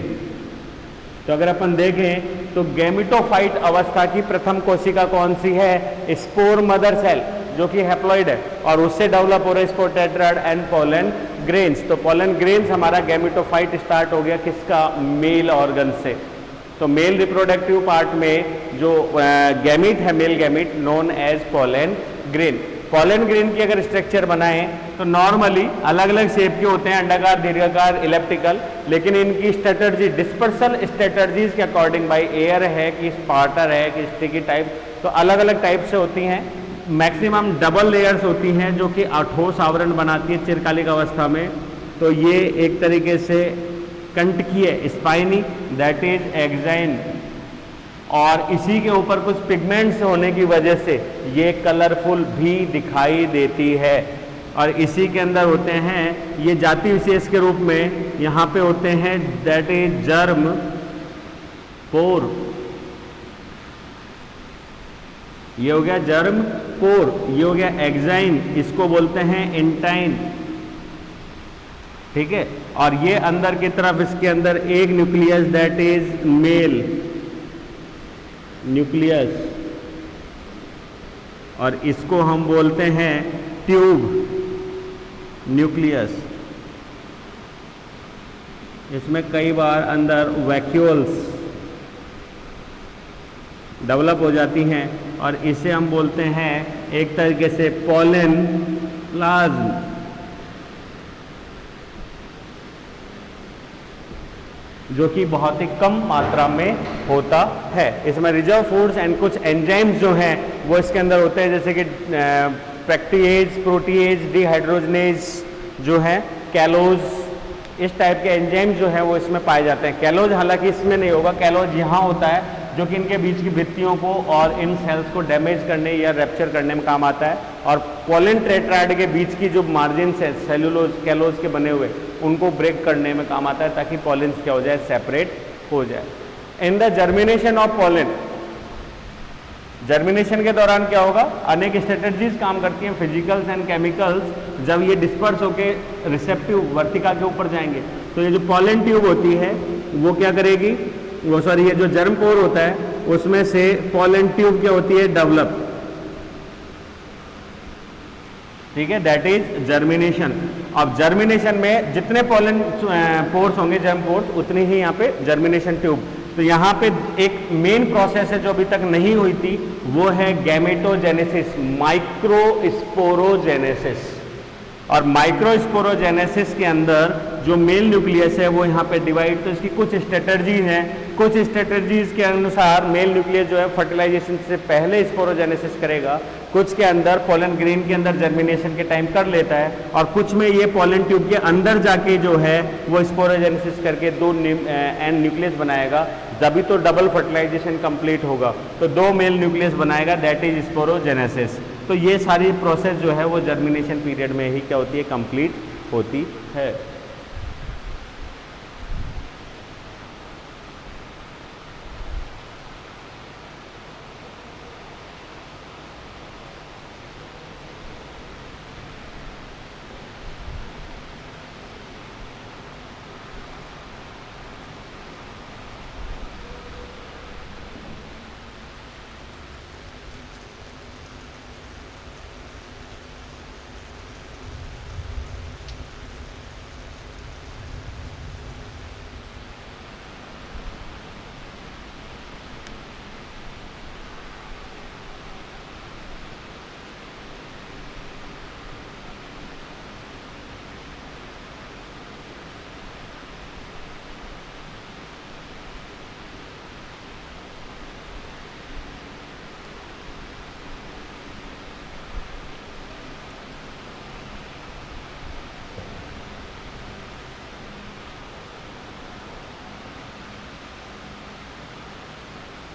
तो अगर अपन देखें तो गैमेटोफाइट अवस्था की प्रथम कोशिका कौन सी है, स्पोर मदर सेल, जो कि हैप्लॉइड है, और उससे डेवलप हो रहे स्पोर टेट्राइड एंड पोलन ग्रेन्स। तो पोलन ग्रेन्स हमारा गैमेटोफाइट स्टार्ट हो गया किसका, मेल ऑर्गन से। तो मेल रिप्रोडक्टिव पार्ट में जो गैमीट है, male gamete known as pollen grain. Pollen grain की अगर स्ट्रक्चर बनाएं तो नॉर्मली अलग अलग शेप के होते हैं, अंडाकार, दीर्घाकार, इलेप्टिकल, लेकिन इनकी स्ट्रेटर्जी डिस्पर्सल स्ट्रेटर्जीज के अकॉर्डिंग बाई एयर है कि स्पार्टर है कि स्टिकी टाइप, तो अलग अलग टाइप से होती हैं। मैक्सिमम डबल लेयर्स होती हैं जो कि ठोस आवरण बनाती है चिरकालिक अवस्था में। तो ये एक तरीके से कंटकीय स्पाइनी, दैट इज एक्साइन, और इसी के ऊपर कुछ पिगमेंट्स होने की वजह से ये कलरफुल भी दिखाई देती है। और इसी के अंदर होते हैं ये जाति विशेष के रूप में यहाँ पे होते हैं, दैट इज जर्म पोर। ये हो गया जर्म पोर, ये हो गया एक्साइन, इसको बोलते हैं इंटाइन, ठीक है। और ये अंदर की तरफ इसके अंदर एक nucleus, that is male nucleus, और इसको हम बोलते हैं ट्यूब न्यूक्लियस। इसमें कई बार अंदर वैक्यूल्स डेवलप हो जाती हैं, और इसे हम बोलते हैं एक तरीके से पोलन प्लाज्म। जो कि बहुत ही कम मात्रा में होता है। इसमें रिजर्व फूड्स एंड कुछ एंजाइम्स जो हैं वो इसके अंदर होते हैं, जैसे कि पेक्टिएज, प्रोटीएज, डिहाइड्रोजनेज जो है, कैलोज, इस टाइप के एंजाइम जो है वो इसमें पाए जाते हैं। कैलोज हालांकि इसमें नहीं होगा, कैलोज यहाँ होता है जो कि इनके बीच की भित्तियों को और इन सेल्स को डैमेज करने या रैप्चर करने में काम आता है। और पोलन टेट्राइड के बीच की जो मार्जिन है सेलुलोज कैलोज के बने हुए, उनको ब्रेक करने में काम आता है ताकि पॉलिन्स क्या हो जाए, सेपरेट हो जाए। In the germination of pollen, germination के दौरान क्या होगा, अनेक स्ट्रेटजीज काम करती हैं, फिजिकल्स एंड केमिकल्स। जब ये डिस्पर्स होके रिसेप्टिव वर्तिका के ऊपर जाएंगे तो ये जो पोलन ट्यूब होती है वो क्या करेगी, वो सॉरी ये जो जर्म पोर होता है उसमें से पोलन ट्यूब क्या होती है, डेवलप, ठीक है, दैट इज जर्मिनेशन। अब जर्मिनेशन में जितने पोलन पोर्स होंगे, जर्म पोर्स, उतनी ही यहाँ पे जर्मिनेशन ट्यूब। तो यहाँ पे एक मेन प्रोसेस है जो अभी तक नहीं हुई थी, वो है गैमेटोजेनेसिस, माइक्रोस्पोरोजेनेसिस। और माइक्रोस्पोरोजेनेसिस के अंदर जो मेल न्यूक्लियस है वो यहाँ पे डिवाइड, तो इसकी कुछ स्ट्रेटर्जीज हैं। कुछ स्ट्रेटर्जीज के अनुसार मेल न्यूक्लियस जो है फर्टिलाइजेशन से पहले स्पोरोजेनेसिस करेगा, कुछ के अंदर पोलन ग्रेन के अंदर जर्मिनेशन के टाइम कर लेता है, और कुछ में ये पोलन ट्यूब के अंदर जाके जो है वो स्पोरोजेनेसिस करके दो एन न्यूक्लियस बनाएगा। जब तो डबल फर्टिलाइजेशन कंप्लीट होगा तो दो मेल न्यूक्लियस बनाएगा, दैट इज स्पोरोजेनेसिस। तो ये सारी प्रोसेस जो है वो जर्मिनेशन पीरियड में ही क्या होती है, कंप्लीट होती है।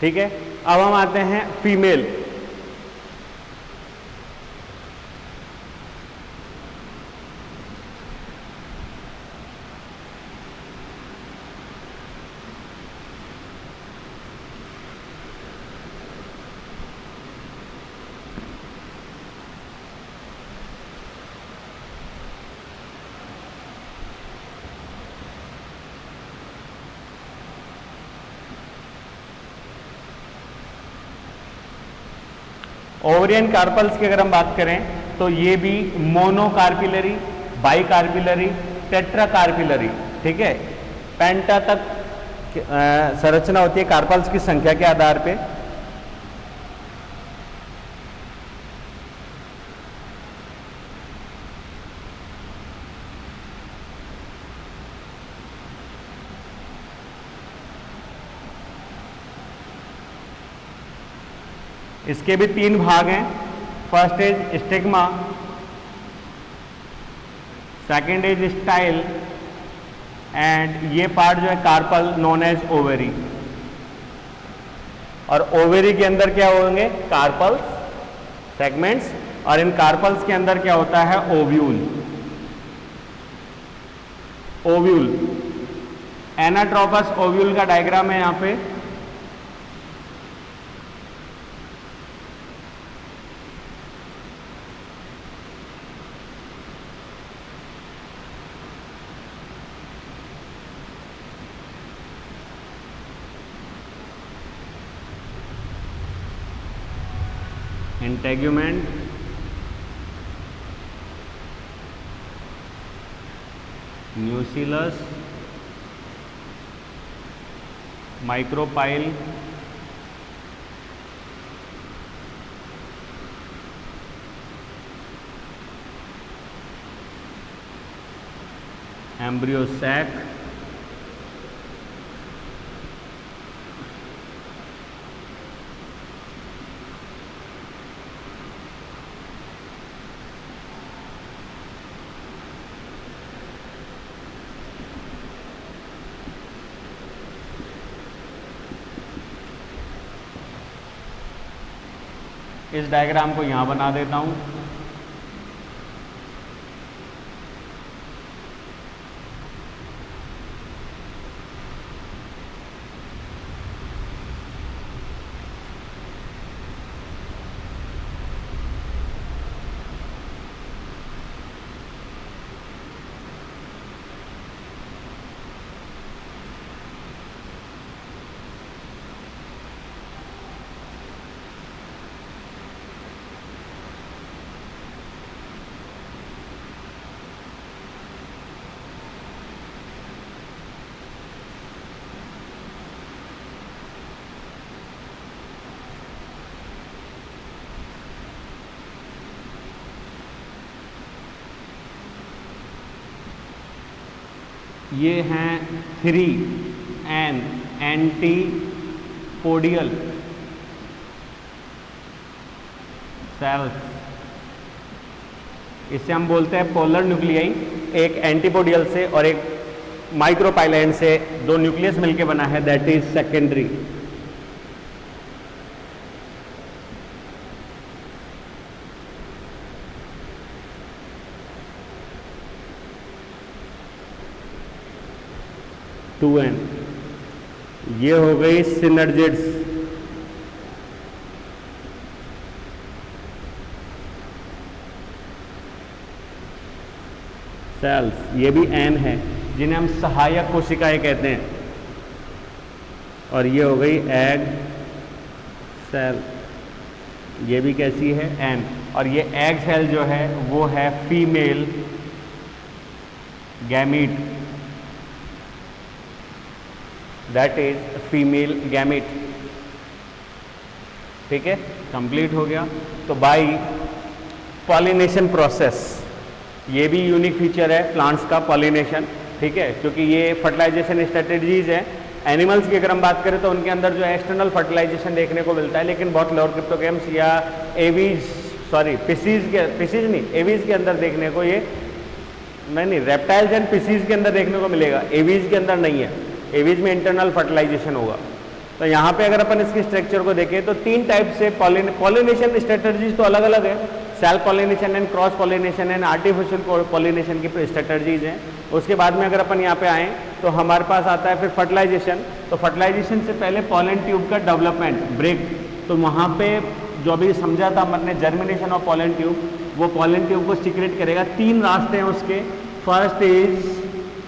ठीक है, अब हम आते हैं फीमेल। ओवरियन कार्पल्स की अगर हम बात करें तो ये भी मोनोकार्पिलरी बाई कार्पिलरी, टेट्रा कार्पिलरी, ठीक है। पेंटा तक संरचना होती है कार्पल्स की संख्या के आधार पे। इसके भी 3 भाग हैं। First is stigma, second is style, and ये पार्ट जो है कार्पल नोन एज ओवेरी। और ओवेरी के अंदर क्या होंगे? कार्पल्स, सेगमेंट्स, और इन कार्पल्स के अंदर क्या होता है? ओव्यूल। ओव्यूल, एनाट्रोपस ओव्यूल का डायग्राम है यहां पे। Integument, nucellus, micropyle, embryo sac, इस डायग्राम को यहां बना देता हूं। ये हैं 3N एंटीपोडियल सेल्स। इसे हम बोलते हैं पोलर न्यूक्लियाई। एक एंटीपोडियल से और एक माइक्रोपाइलैंड से 2 न्यूक्लियस मिलके बना है, that is secondary. Two N, ये हो गई सिनर्जिड्स। सेल्स, ये भी एन है, जिन्हें हम सहायक कोशिकाएं कहते हैं। और ये हो गई एग सेल, ये भी कैसी है? एन। और ये एग सेल जो है वो है female gamete, that is female gamete. ठीक है, कंप्लीट हो गया। तो बाय पॉलिनेशन प्रोसेस, ये भी यूनिक फीचर है प्लांट्स का, पॉलिनेशन। ठीक है, क्योंकि ये फर्टिलाइजेशन स्ट्रेटेजीज है। एनिमल्स की अगर हम बात करें तो उनके अंदर जो है एक्सटर्नल फर्टिलाइजेशन देखने को मिलता है, लेकिन बहुत लोअर क्रिप्टोगेम्स या एवीज, सॉरी पिसीज नहीं, एवीज के अंदर देखने को ये नहीं, रेप्टाइल्स एंड पिसीज के अंदर देखने को मिलेगा, एवीज के अंदर नहीं है। एवीज में इंटरनल फर्टिलाइजेशन होगा। तो यहाँ पे अगर अपन इसके स्ट्रक्चर को देखें तो 3 टाइप से पॉलिनेशन स्ट्रेटर्जीज तो अलग अलग है। Self pollination and cross pollination and artificial pollination की स्ट्रेटर्जीज हैं। उसके बाद में अगर अपन यहाँ पे आएँ तो हमारे पास आता है फिर फर्टिलाइजेशन। तो फर्टिलाइजेशन से पहले पॉलन ट्यूब का डेवलपमेंट, ब्रेक। तो वहाँ पे जो अभी समझा था हमने जर्मिनेशन ऑफ पॉलन ट्यूब, वो पॉलन ट्यूब को सीक्रेट करेगा। 3 रास्ते हैं उसके। फर्स्ट इज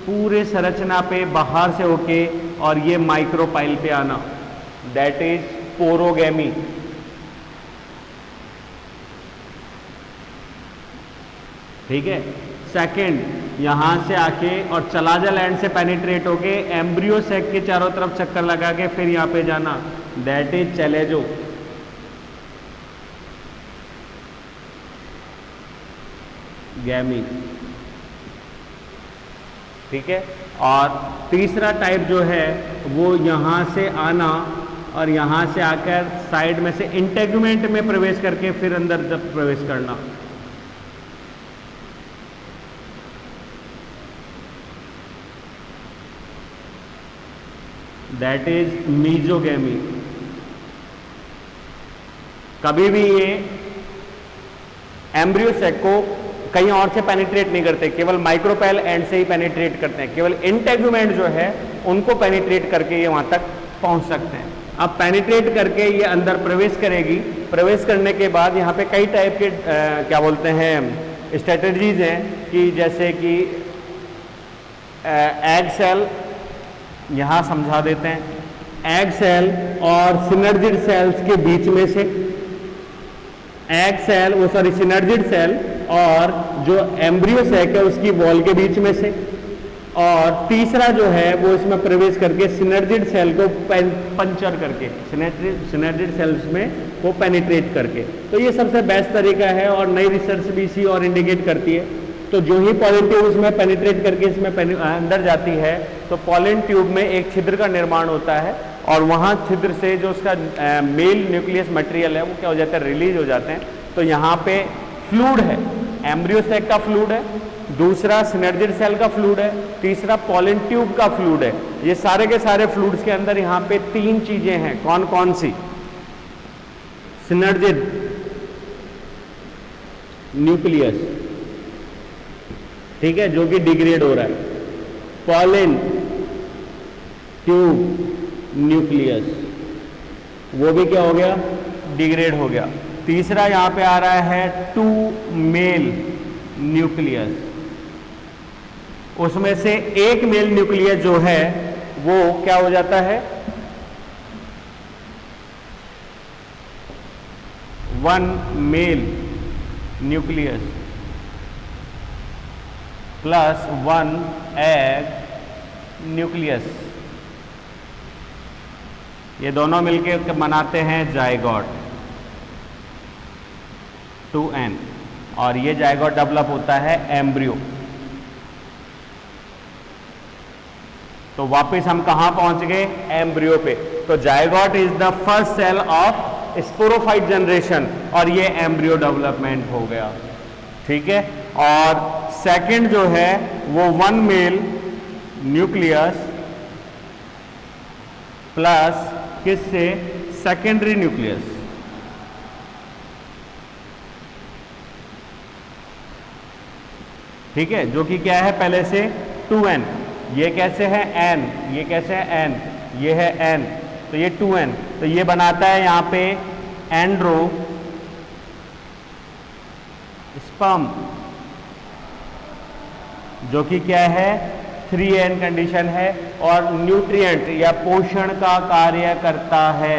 पूरे संरचना पे बाहर से होके और ये माइक्रोपाइल पे आना, दैट इज पोरोगैमी। ठीक है। सेकंड यहां से आके और चलाजा लैंड से पेनिट्रेट होके एम्ब्रियो सेक के चारों तरफ चक्कर लगा के फिर यहां पे जाना, दैट इज चैलेजो। गैमी, ठीक है। और तीसरा टाइप जो है वो यहां से आना और यहां से आकर साइड में से इंटेगुमेंट में प्रवेश करके फिर अंदर जब प्रवेश करना, दैट इज मीजोगैमी। कभी भी ये एम्ब्रियो सेक को कहीं और से पेनिट्रेट नहीं करते, केवल माइक्रोपेल एंड से ही पेनिट्रेट करते हैं। केवल इंटेगुमेंट जो है उनको पेनिट्रेट करके ये वहां तक पहुंच सकते हैं। अब पेनिट्रेट करके ये अंदर प्रवेश करेगी। प्रवेश करने के बाद यहाँ पे कई टाइप के क्या बोलते हैं स्ट्रेटजीज हैं कि जैसे कि एग सेल, यहाँ समझा देते हैं। एग सेल और सिनर्जिड सेल्स के बीच में से एग सेल, वो सॉरी सिनर्जिड सेल और जो एम्ब्रियो सेक है उसकी वॉल के बीच में से, और तीसरा जो है वो इसमें प्रवेश करके सिनर्जिड सेल को पंचर करके सिनर्जिड सेल्स में वो पेनिट्रेट करके। तो ये सबसे बेस्ट तरीका है और नई रिसर्च भी इसी और इंडिकेट करती है। तो जो ही पॉलन ट्यूब इसमें पेनिट्रेट करके इसमें अंदर जाती है तो पॉलन ट्यूब में एक छिद्र का निर्माण होता है और वहाँ छिद्र से जो उसका मेल न्यूक्लियस मटेरियल है वो क्या हो जाता है, रिलीज हो जाते हैं। तो यहाँ पे फ्लूइड है, एम्ब्रियो सेक का फ्लूइड है, दूसरा सिनर्जिड सेल का फ्लूइड है, तीसरा पॉलन ट्यूब का फ्लूइड है। ये सारे के सारे फ्लूइड्स के अंदर यहाँ पे तीन चीजें हैं। कौन कौन सी? सिनर्जिड न्यूक्लियस, ठीक है, जो कि डिग्रेड हो रहा है, पॉलन ट्यूब न्यूक्लियस, वो भी क्या हो गया, डिग्रेड हो गया। तीसरा यहां पे आ रहा है टू मेल न्यूक्लियस, उसमें से एक मेल न्यूक्लियस जो है वो क्या हो जाता है, one male nucleus plus one egg nucleus, ये दोनों मिलकर बनाते हैं जायगोट 2n, और ये जायगोट डेवलप होता है एम्ब्रियो। तो वापस हम कहां पहुंच गए, एम्ब्रियो पे। तो zygote is the first cell of sporophyte generation और ये एम्ब्रियो डेवलपमेंट हो गया, ठीक है। और सेकंड जो है वो वन मेल न्यूक्लियस प्लस किससे, सेकेंडरी न्यूक्लियस, ठीक है, जो कि क्या है पहले से 2n, ये कैसे है n, ये कैसे है n, ये है n, तो ये 2n, तो ये बनाता है यहां पे एंड्रो स्पर्म, जो कि क्या है 3n कंडीशन है और न्यूट्रिएंट या पोषण का कार्य करता है,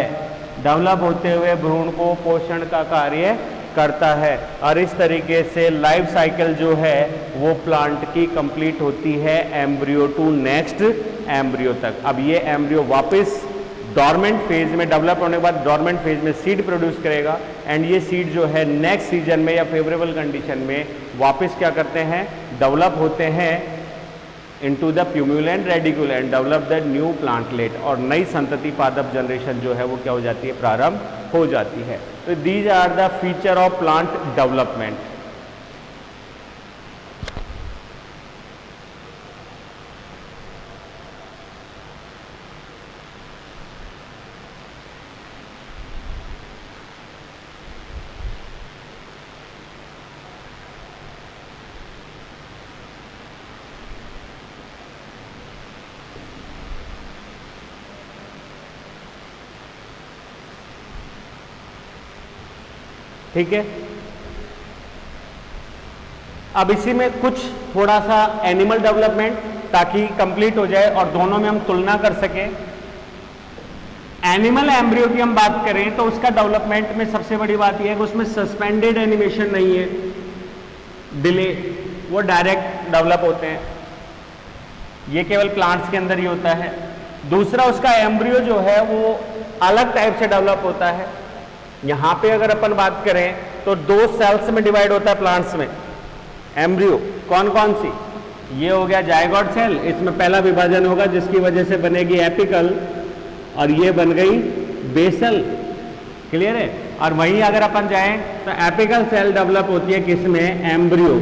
डेवलप होते हुए भ्रूण को पोषण का कार्य करता है। और इस तरीके से लाइफ साइकिल जो है वो प्लांट की कंप्लीट होती है एम्ब्रियो टू नेक्स्ट एम्ब्रियो तक। अब ये एम्ब्रियो वापस डॉर्मेंट फेज में, डेवलप होने के बाद डॉर्मेंट फेज में सीड प्रोड्यूस करेगा एंड ये सीड जो है नेक्स्ट सीजन में या फेवरेबल कंडीशन में वापस क्या करते हैं, डेवलप होते हैं into the plumule and radicle and develop the new plantlet, और नई संतति पादप जनरेशन जो है वो क्या हो जाती है, प्रारंभ हो जाती है। तो these are the feature of plant development. ठीक है, अब इसी में कुछ थोड़ा सा एनिमल डेवलपमेंट ताकि कंप्लीट हो जाए और दोनों में हम तुलना कर सकें। एनिमल एम्ब्रियो की हम बात करें तो उसका डेवलपमेंट में सबसे बड़ी बात यह है कि उसमें सस्पेंडेड एनिमेशन नहीं है, डिले वो डायरेक्ट डेवलप होते हैं, ये केवल प्लांट्स के अंदर ही होता है। दूसरा उसका एम्ब्रियो जो है वो अलग टाइप से डेवलप होता है। यहां पे अगर अपन बात करें तो 2 सेल्स में डिवाइड होता है प्लांट्स में एम्ब्रियो। कौन कौन सी? ये हो गया जायगोट सेल, इसमें पहला विभाजन होगा जिसकी वजह से बनेगी एपिकल, और ये बन गई बेसल। क्लियर है? और वहीं अगर अपन जाएं तो एपिकल सेल डेवलप होती है किसमें? एम्ब्रियो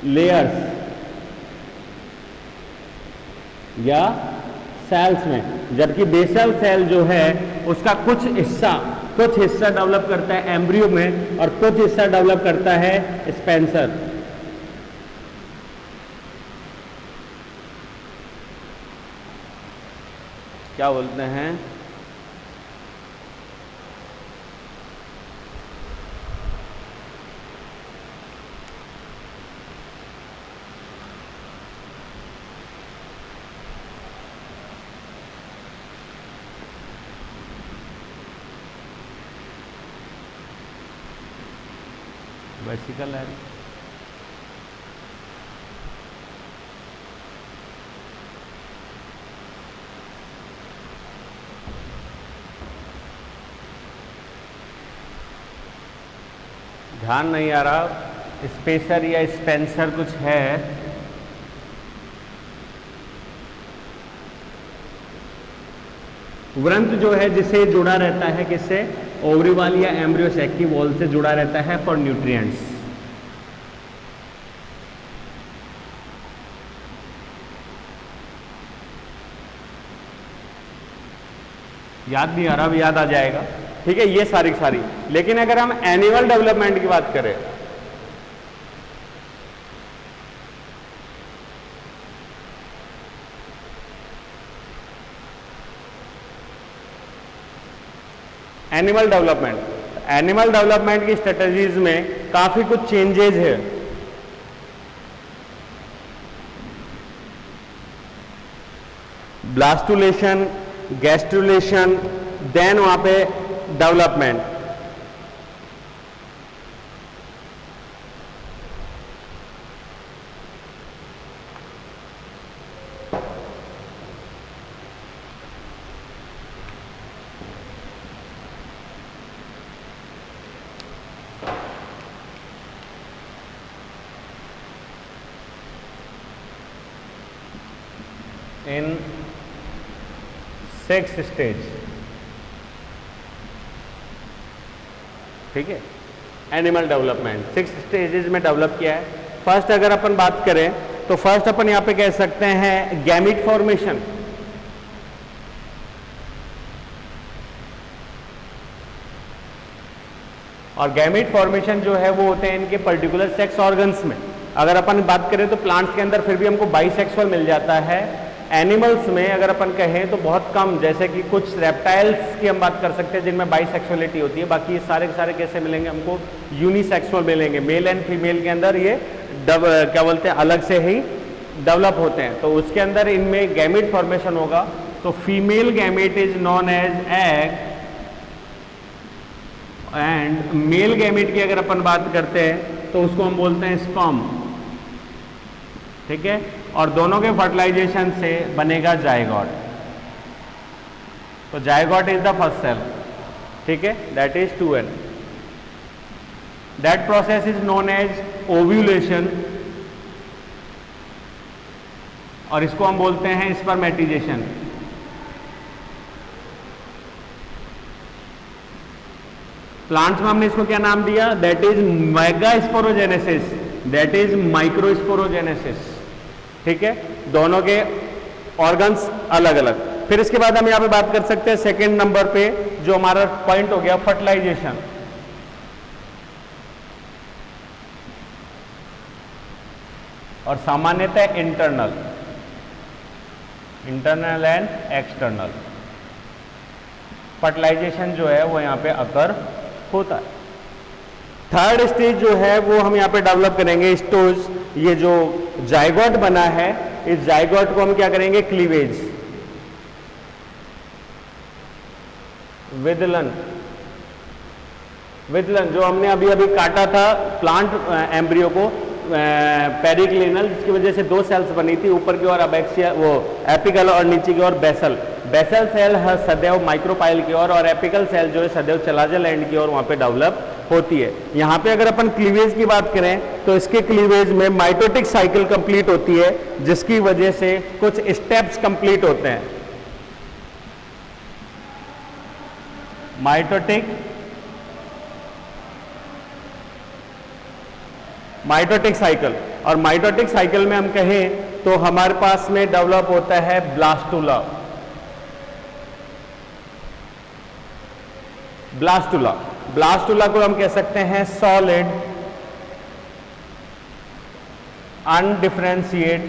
लेयर्स या सेल्स में, जबकि बेसल सेल जो है उसका कुछ हिस्सा डेवलप करता है एम्ब्रियो में और कुछ हिस्सा डेवलप करता है स्पेंसर। क्या बोलते हैं? वेसिकल है। ध्यान नहीं आ रहा, स्पेसर या स्पेंसर कुछ है। व्रंत जो है जिसे जुड़ा रहता है किससे? ओवरी वॉल या एम्ब्रियो सैक की वॉल से जुड़ा रहता है फॉर न्यूट्रिएंट्स। याद नहीं आ रहा, अब याद आ जाएगा। ठीक है, ये सारी। लेकिन अगर हम एनिमल डेवलपमेंट की बात करें, एनिमल डेवलपमेंट की स्ट्रेटजीज में काफी कुछ चेंजेस है। ब्लास्टुलेशन, गैस्ट्रुलेशन, देन वहां पे डेवलपमेंट। इन 6 स्टेज, ठीक है, एनिमल डेवलपमेंट 6 स्टेजेस में डेवलप किया है। फर्स्ट अगर अपन बात करें तो फर्स्ट अपन यहां पे कह सकते हैं गैमीट फॉर्मेशन। और गैमीट फॉर्मेशन जो है वो होते हैं इनके पर्टिकुलर सेक्स ऑर्गन्स में। अगर अपन बात करें तो प्लांट्स के अंदर फिर भी हमको बाइसेक्सुअल मिल जाता है। एनिमल्स में अगर अपन कहें तो बहुत कम, जैसे कि कुछ रेप्टाइल्स की हम बात कर सकते हैं जिनमें बाइसेक्सुअलिटी होती है। बाकी ये सारे के सारे कैसे मिलेंगे हमको? यूनिसेक्सुअल मिलेंगे। मेल एंड फीमेल के अंदर ये क्या बोलते हैं, अलग से ही डेवलप होते हैं। तो उसके अंदर इनमें गैमीट फॉर्मेशन होगा। तो female gamete is known as egg, and male gamete की अगर अपन बात करते हैं तो उसको हम बोलते हैं स्पर्म। ठीक है, और दोनों के फर्टिलाइजेशन से बनेगा जायगोट। तो zygote is the first cell, ठीक है, that is 2n। That process is known as ovulation, और इसको हम बोलते हैं स्पर्मेटिजेशन। प्लांट्स में हमने इसको क्या नाम दिया? That is megasporogenesis, that is microsporogenesis. ठीक है, दोनों के ऑर्गन्स अलग अलग। फिर इसके बाद हम यहां पे बात कर सकते हैं सेकंड नंबर पे जो हमारा पॉइंट हो गया फर्टिलाइजेशन। और सामान्यतः इंटरनल एंड एक्सटर्नल फर्टिलाइजेशन जो है वो यहां पे अकर होता है। थर्ड स्टेज जो है वो हम यहां पे डेवलप करेंगे स्टोज। ये जो जायगोट बना है, इस जायगोट को हम क्या करेंगे? क्लीवेज, विदलन, विथलन जो हमने अभी अभी काटा था प्लांट एम्ब्रियो को, पेरिक्लिनल, जिसकी वजह से 2 सेल्स बनी थी, ऊपर की ओर अबैक्सिया वो एपिकल और नीचे की ओर बेसल। बेसल सेल सदैव माइक्रोपाइल की ओर और एपिकल सेल जो है सदैव चलाजल एंड की ओर वहां पे डेवलप होती है। यहाँ पे अगर अपन क्लीवेज की बात करें तो इसके क्लीवेज में माइटोटिक साइकिल कंप्लीट होती है, जिसकी वजह से कुछ स्टेप्स कंप्लीट होते हैं। माइटोटिक साइकिल, और माइटोटिक साइकिल में हम कहें तो हमारे पास में डेवलप होता है ब्लास्टुला। ब्लास्टुला को हम कह सकते हैं सॉलिड अनडिफरेंशिएट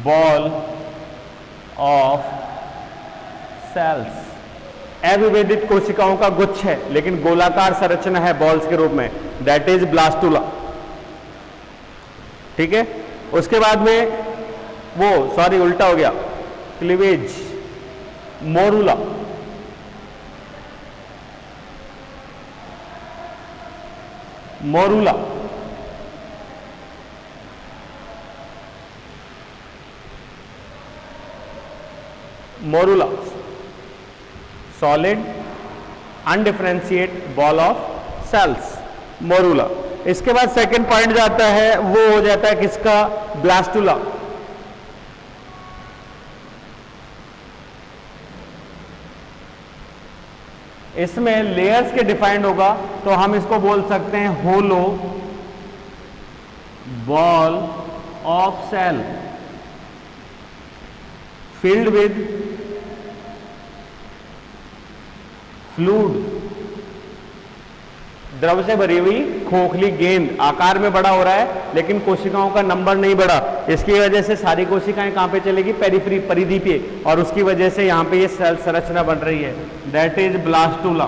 बॉल ऑफ सेल्स। अविभेदित कोशिकाओं का गुच्छ है लेकिन गोलाकार संरचना है बॉल्स के रूप में, दैट इज ब्लास्टुला। ठीक है, उसके बाद में उल्टा हो गया, cleavage, morula. Solid अनडिफरेंशिएट ball of cells, morula. इसके बाद सेकंड पॉइंट जाता है, वो हो जाता है किसका, ब्लास्टुला। इसमें लेयर्स के डिफाइंड होगा तो हम इसको बोल सकते हैं hollow ball of cell filled with fluid, द्रव से भरी हुई खोखली गेंद। आकार में बड़ा हो रहा है लेकिन कोशिकाओं का नंबर नहीं बढ़ा, इसकी वजह से सारी कोशिकाएं कहां पे चलेगी, पेरिफेरी, परिधि पे, और उसकी वजह से यहां पे ये सेल संरचना बन रही है, दैट इज ब्लास्टुला।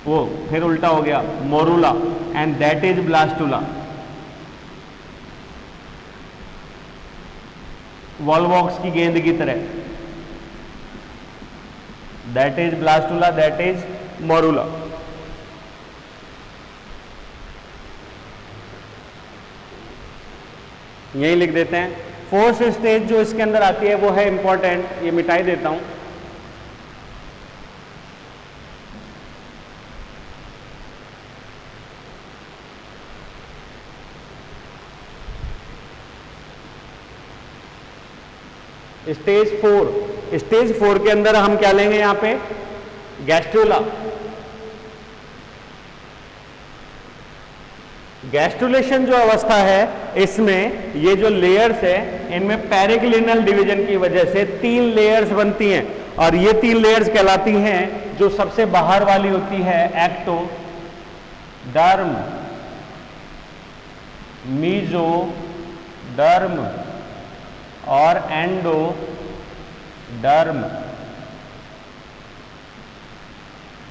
वो फिर उल्टा हो गया, morula, and that is blastula. Volvox की गेंद की तरह, that is blastula, that is morula. यही लिख देते हैं। फोर्थ स्टेज जो इसके अंदर आती है वो है इंपॉर्टेंट, ये मिटाई देता हूं। स्टेज 4 के अंदर हम क्या लेंगे, यहां पे गैस्ट्रुला। गैस्ट्रुलेशन जो अवस्था है, इसमें ये जो लेयर्स है इनमें पेरिक्लिनल डिवीजन की वजह से 3 लेयर्स बनती हैं, और ये 3 लेयर्स कहलाती हैं, जो सबसे बाहर वाली होती है एक्टोडर्म, मीजोडर्म और एंडोडर्म।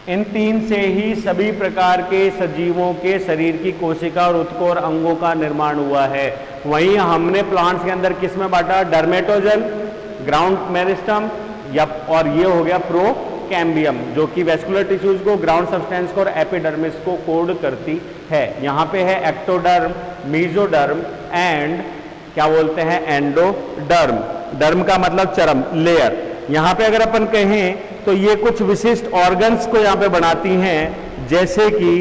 इन 3 से ही सभी प्रकार के सजीवों के शरीर की कोशिका और उत्कों और अंगों का निर्माण हुआ है। वहीं हमने प्लांट्स के अंदर किस में बांटा, डर्मेटोजन, ग्राउंड मेरिस्टम, या और ये हो गया प्रोकैम्बियम, जो कि वेस्कुलर टिश्यूज को, ग्राउंड सब्सटेंस को और एपिडर्मिस को कोड करती है। यहाँ पे है एक्टोडर्म, मीजोडर्म एंड क्या बोलते हैं, एंडोडर्म। डर्म का मतलब चरम, लेयर। यहाँ पे अगर अपन कहें तो ये कुछ विशिष्ट ऑर्गन्स को यहाँ पे बनाती हैं, जैसे कि